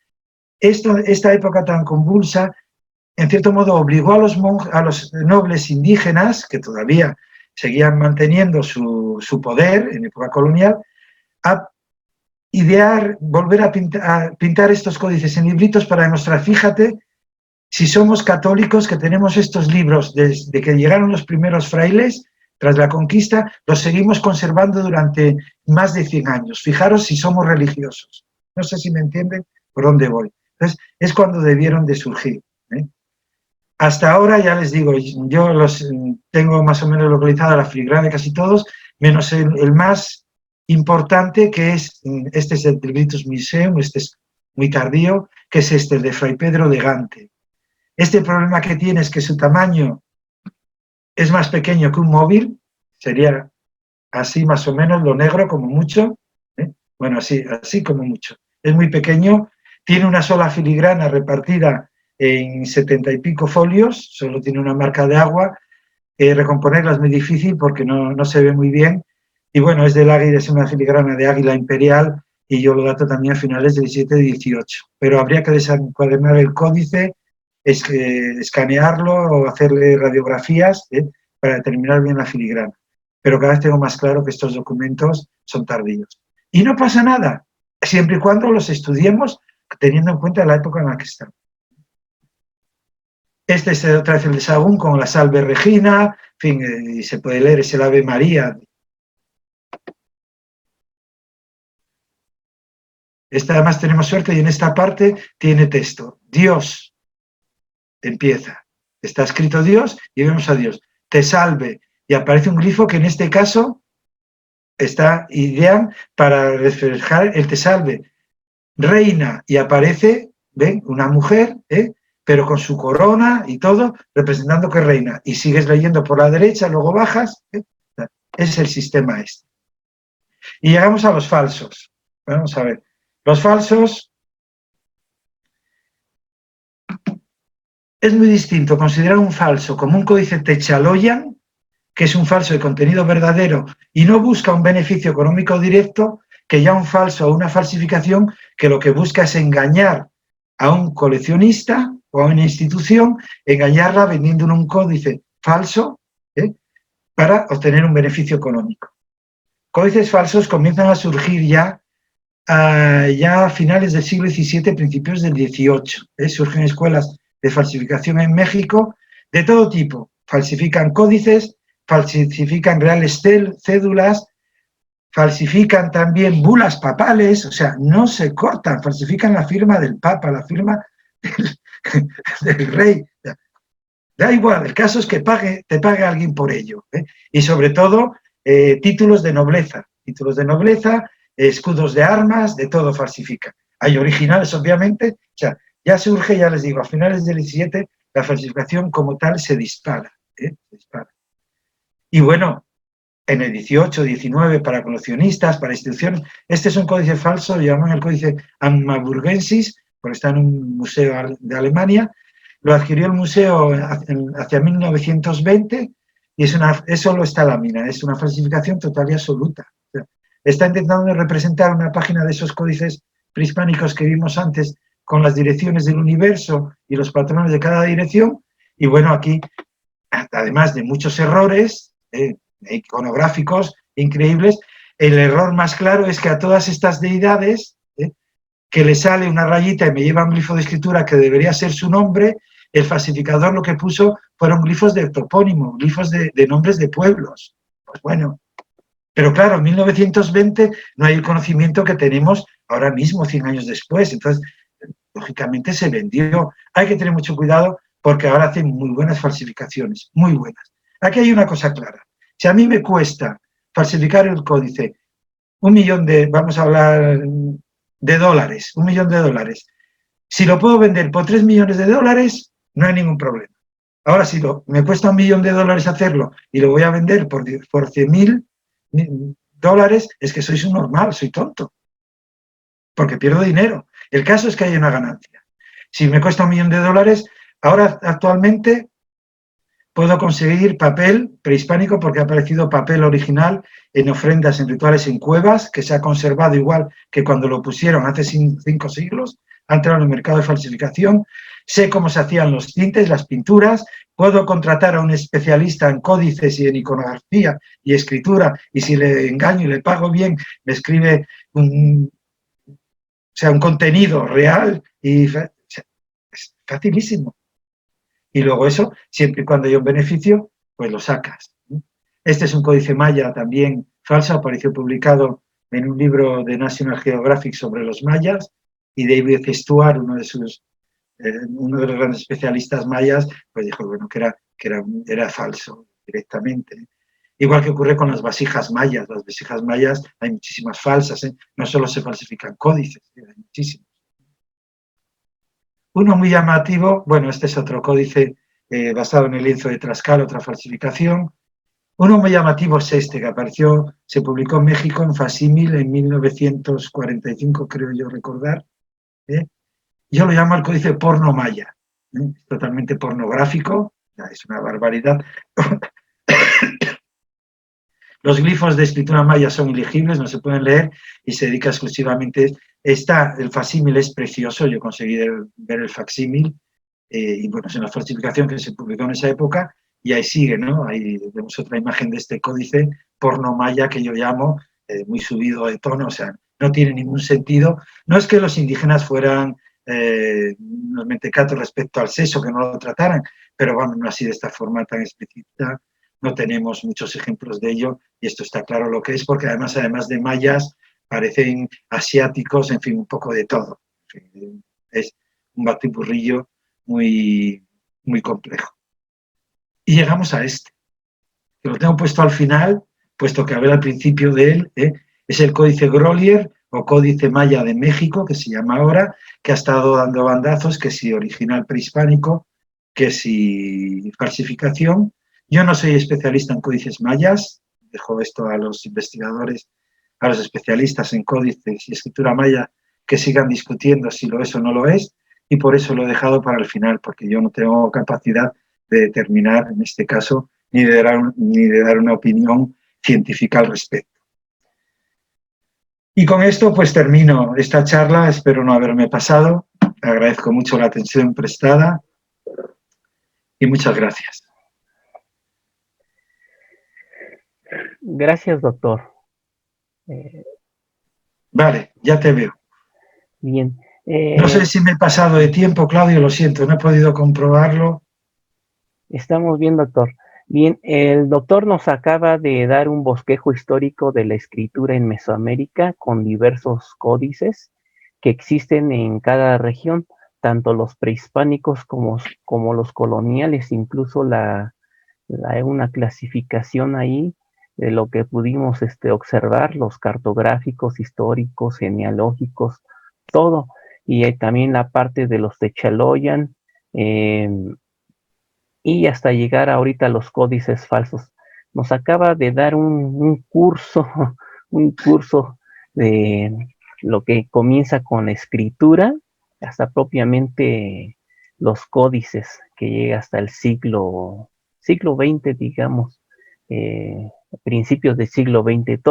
esta época tan convulsa, en cierto modo, obligó a los nobles indígenas, que todavía seguían manteniendo su poder en época colonial, a idear, volver a pintar estos códices en libritos para demostrar, fíjate, si somos católicos, que tenemos estos libros desde que llegaron los primeros frailes, tras la conquista, los seguimos conservando durante más de 100 años. Fijaros si somos religiosos. No sé si me entienden por dónde voy. Entonces, es cuando debieron de surgir. Hasta ahora, ya les digo, yo los tengo más o menos localizada la filigrana de casi todos, menos el más importante, que es, este es el British Museum, este es muy tardío, que es este, el de Fray Pedro de Gante. Este problema que tiene es que su tamaño es más pequeño que un móvil, sería así más o menos, lo negro como mucho, bueno, así como mucho. Es muy pequeño, tiene una sola filigrana repartida en 70 y pico folios, solo tiene una marca de agua, recomponerla es muy difícil porque no se ve muy bien, y bueno, es del águila, es una filigrana de águila imperial, y yo lo dato también a finales del 17 y 18, pero habría que desencuadernar el códice, escanearlo o hacerle radiografías para determinar bien la filigrana. Pero cada vez tengo más claro que estos documentos son tardíos. Y no pasa nada, siempre y cuando los estudiemos teniendo en cuenta la época en la que están. Este es otra vez el de Sahagún con la Salve Regina, en fin, y se puede leer, es el Ave María. Esta además tenemos suerte y en esta parte tiene texto. Dios empieza. Está escrito Dios y vemos a Dios. Te salve. Y aparece un grifo que en este caso está ideal para reflejar el te salve. Reina. Y aparece, ¿ven? Una mujer, pero con su corona y todo, representando que reina. Y sigues leyendo por la derecha, luego bajas. Es el sistema este. Y llegamos a los falsos. Vamos a ver. Los falsos es muy distinto considerar un falso como un códice Techaloyan, que es un falso de contenido verdadero y no busca un beneficio económico directo, que ya un falso o una falsificación que lo que busca es engañar a un coleccionista o a una institución, engañarla vendiéndole un códice falso para obtener un beneficio económico. Códices falsos comienzan a surgir ya a finales del siglo XVII, principios del XVIII. Surgen escuelas de falsificación en México de todo tipo. Falsifican códices, falsifican reales cédulas, falsifican también bulas papales, o sea, no se cortan, falsifican la firma del Papa, la firma del rey. Da igual, el caso es que te pague alguien por ello. Y sobre todo, títulos de nobleza, escudos de armas, de todo falsifican. Hay originales, obviamente, o sea, ya surge, ya les digo, a finales del 17, la falsificación como tal se dispara. Se dispara. Y bueno, en el 18, 19, para coleccionistas, para instituciones, este es un códice falso, lo llaman el códice Ammaburgensis, porque está en un museo de Alemania, lo adquirió el museo hacia 1920 y es solo esta lámina, es una falsificación total y absoluta. O sea, está intentando representar una página de esos códices prehispánicos que vimos antes con las direcciones del universo y los patrones de cada dirección, y bueno, aquí, además de muchos errores iconográficos increíbles, el error más claro es que a todas estas deidades que le sale una rayita y me lleva un glifo de escritura que debería ser su nombre, el falsificador lo que puso fueron glifos de topónimo, glifos de nombres de pueblos. Pues bueno, pero claro, en 1920 no hay el conocimiento que tenemos ahora mismo, 100 años después, entonces, lógicamente se vendió. Hay que tener mucho cuidado porque ahora hacen muy buenas falsificaciones, muy buenas. Aquí hay una cosa clara. Si a mí me cuesta falsificar el códice vamos a hablar de dólares, $1.000.000. Si lo puedo vender por $3 millones, no hay ningún problema. Ahora, si me cuesta $1.000.000 hacerlo y lo voy a vender por $100.000, es que sois un normal, soy tonto, porque pierdo dinero. El caso es que hay una ganancia. Si me cuesta $1.000.000, ahora actualmente puedo conseguir papel prehispánico porque ha aparecido papel original en ofrendas, en rituales, en cuevas, que se ha conservado igual que cuando lo pusieron hace 5 siglos, ha entrado en el mercado de falsificación. Sé cómo se hacían los tintes, las pinturas, puedo contratar a un especialista en códices y en iconografía y escritura, y si le engaño y le pago bien, me escribe un contenido real, y es facilísimo. Y luego eso, siempre y cuando haya un beneficio, pues lo sacas. Este es un códice maya también falso, apareció publicado en un libro de National Geographic sobre los mayas, y David Stuart, uno de los grandes especialistas mayas, pues dijo bueno, que era falso directamente. Igual que ocurre con las vasijas mayas. Las vasijas mayas hay muchísimas falsas, no solo se falsifican códices, hay muchísimos. Uno muy llamativo, bueno, este es otro códice basado en el lienzo de Tlaxcala, otra falsificación. Uno muy llamativo es este, que se publicó en México en facsímil en 1945, creo yo recordar. Yo lo llamo el códice porno maya. Es totalmente pornográfico, es una barbaridad. Los glifos de escritura maya son ilegibles, no se pueden leer y se dedica exclusivamente. El facsímil es precioso, yo conseguí ver el facsímil y bueno, es una falsificación que se publicó en esa época y ahí sigue, ¿no? Ahí vemos otra imagen de este códice porno maya que yo llamo muy subido de tono, o sea, no tiene ningún sentido. No es que los indígenas fueran unos mentecatos respecto al sexo, que no lo trataran, pero bueno, no así de esta forma tan explícita. No tenemos muchos ejemplos de ello y esto está claro lo que es, porque además de mayas, parecen asiáticos, en fin, un poco de todo. Es un batiburrillo muy, muy complejo. Y llegamos a este, que lo tengo puesto al final, puesto que hablé al principio de él, es el códice Grolier o códice maya de México, que se llama ahora, que ha estado dando bandazos, que si original prehispánico, que si falsificación. Yo no soy especialista en códices mayas, dejo esto a los investigadores a los especialistas en códices y escritura maya que sigan discutiendo si lo es o no lo es, y por eso lo he dejado para el final, porque yo no tengo capacidad de determinar, en este caso, ni de dar una opinión científica al respecto. Y con esto pues termino esta charla, espero no haberme pasado, agradezco mucho la atención prestada y muchas gracias. Gracias, doctor. Vale, ya te veo. Bien. No sé si me he pasado de tiempo, Claudio, lo siento, no he podido comprobarlo. Estamos bien, doctor. Bien, el doctor nos acaba de dar un bosquejo histórico de la escritura en Mesoamérica con diversos códices que existen en cada región, tanto los prehispánicos como los coloniales, incluso una clasificación ahí de lo que pudimos observar, los cartográficos, históricos, genealógicos, todo, y también la parte de los Techaloyan, y hasta llegar ahorita a los códices falsos. Nos acaba de dar un curso, un curso de lo que comienza con escritura, hasta propiamente los códices, que llega hasta el siglo XX, digamos, principios del siglo XX,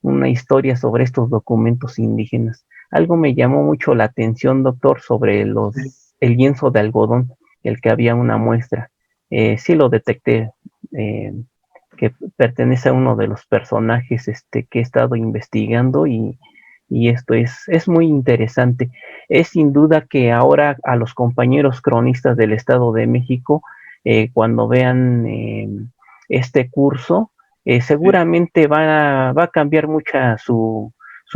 una historia sobre estos documentos indígenas. Algo me llamó mucho la atención, doctor, sobre el lienzo de algodón, el que había una muestra. Sí lo detecté, que pertenece a uno de los personajes que he estado investigando, y esto es muy interesante. Es sin duda que ahora a los compañeros cronistas del Estado de México, cuando vean este curso, seguramente va a cambiar mucha su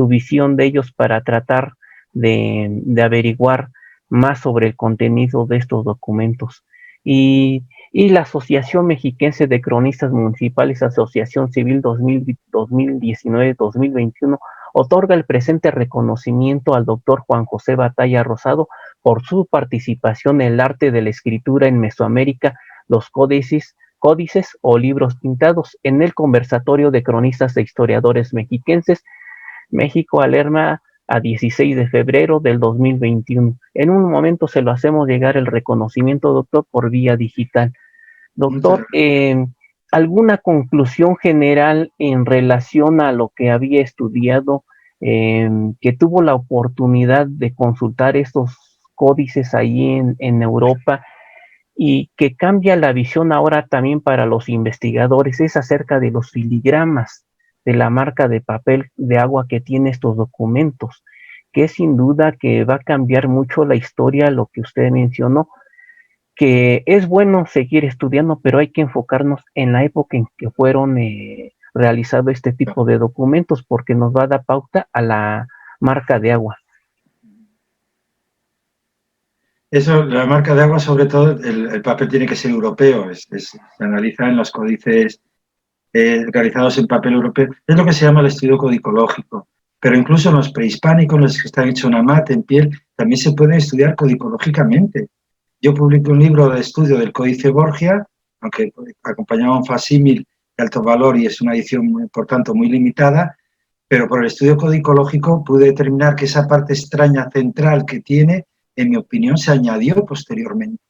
visión de ellos para tratar de averiguar más sobre el contenido de estos documentos. Y la Asociación Mexiquense de Cronistas Municipales, Asociación Civil 2019-2021, otorga el presente reconocimiento al doctor Juan José Batalla Rosado por su participación en el arte de la escritura en Mesoamérica, los códices o libros pintados, en el conversatorio de cronistas e historiadores mexiquenses, México Alerma, a 16 de febrero del 2021. En un momento se lo hacemos llegar el reconocimiento, doctor, por vía digital. Doctor, ¿alguna conclusión general en relación a lo que había estudiado, que tuvo la oportunidad de consultar estos códices ahí en Europa, y que cambia la visión ahora también para los investigadores? Es acerca de los filigramas, de la marca de papel de agua que tiene estos documentos, que sin duda que va a cambiar mucho la historia, lo que usted mencionó, que es bueno seguir estudiando, pero hay que enfocarnos en la época en que fueron realizados este tipo de documentos, porque nos va a dar pauta a la marca de agua. Eso, la marca de agua, sobre todo, el papel tiene que ser europeo, se analiza en los códices realizados en papel europeo, es lo que se llama el estudio codicológico, pero incluso en los prehispánicos, los que están hechos en mate, en piel, también se pueden estudiar codicológicamente. Yo publiqué un libro de estudio del Códice Borgia, aunque acompañaba un facsímil de alto valor y es una edición, por tanto, muy limitada, pero por el estudio codicológico pude determinar que esa parte extraña central que tiene, en mi opinión, se añadió posteriormente.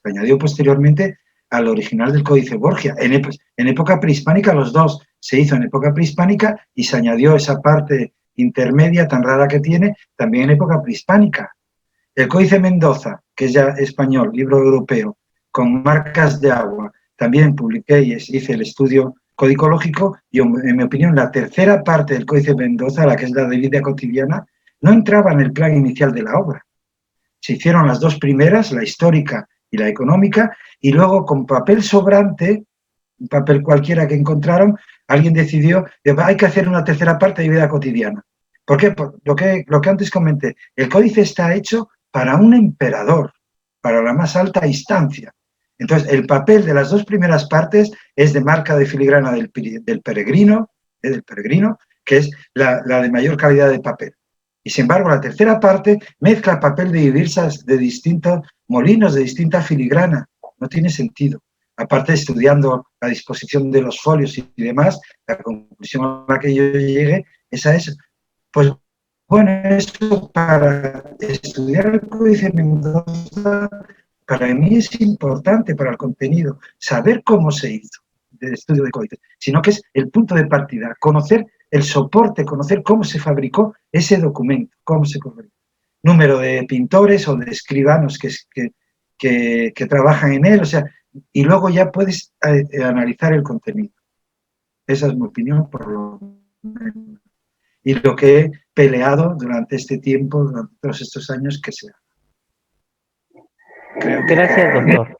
Se añadió posteriormente al original del Códice Borgia. En época prehispánica, los dos se hizo en época prehispánica y se añadió esa parte intermedia tan rara que tiene también en época prehispánica. El Códice Mendoza, que es ya español, libro europeo, con marcas de agua, también publiqué y hice el estudio codicológico, y en mi opinión la tercera parte del Códice Mendoza, la que es la de vida cotidiana, no entraba en el plan inicial de la obra. Se hicieron las dos primeras, la histórica y la económica, y luego con papel sobrante, un papel cualquiera que encontraron, alguien decidió que hay que hacer una tercera parte de vida cotidiana. ¿Por qué? Por lo que antes comenté, el códice está hecho para un emperador, para la más alta instancia. Entonces, el papel de las dos primeras partes es de marca de filigrana del peregrino, que es la de mayor calidad de papel. Y sin embargo, la tercera parte mezcla papel de distintos molinos, de distinta filigrana. No tiene sentido. aparte estudiando la disposición de los folios y demás, la conclusión a la que yo llegué es, pues bueno, eso para estudiar el Códice de Mendoza, para mí es importante para el contenido, saber cómo se hizo el estudio de códices, sino que es el punto de partida, conocer el soporte, conocer cómo se fabricó ese documento, cómo se fabricó. Número de pintores o de escribanos que trabajan en él, o sea, y luego ya puedes analizar el contenido. Esa es mi opinión, por lo menos. Y lo que he peleado durante este tiempo, durante todos estos años que sea. Gracias, doctor.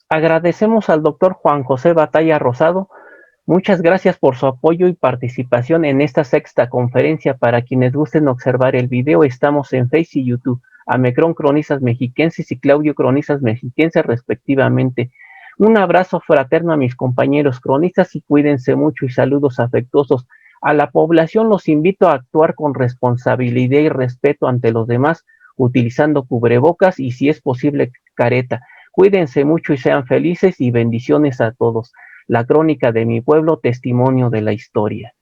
Agradecemos al doctor Juan José Batalla Rosado. Muchas gracias por su apoyo y participación en esta sexta conferencia. Para quienes gusten observar el video, estamos en Face y YouTube, Amecron Cronistas Mexiquenses y Claudio Cronistas Mexiquenses respectivamente. Un abrazo fraterno a mis compañeros cronistas y cuídense mucho y saludos afectuosos. A la población los invito a actuar con responsabilidad y respeto ante los demás, utilizando cubrebocas y si es posible careta. Cuídense mucho y sean felices y bendiciones a todos. La crónica de mi pueblo, testimonio de la historia.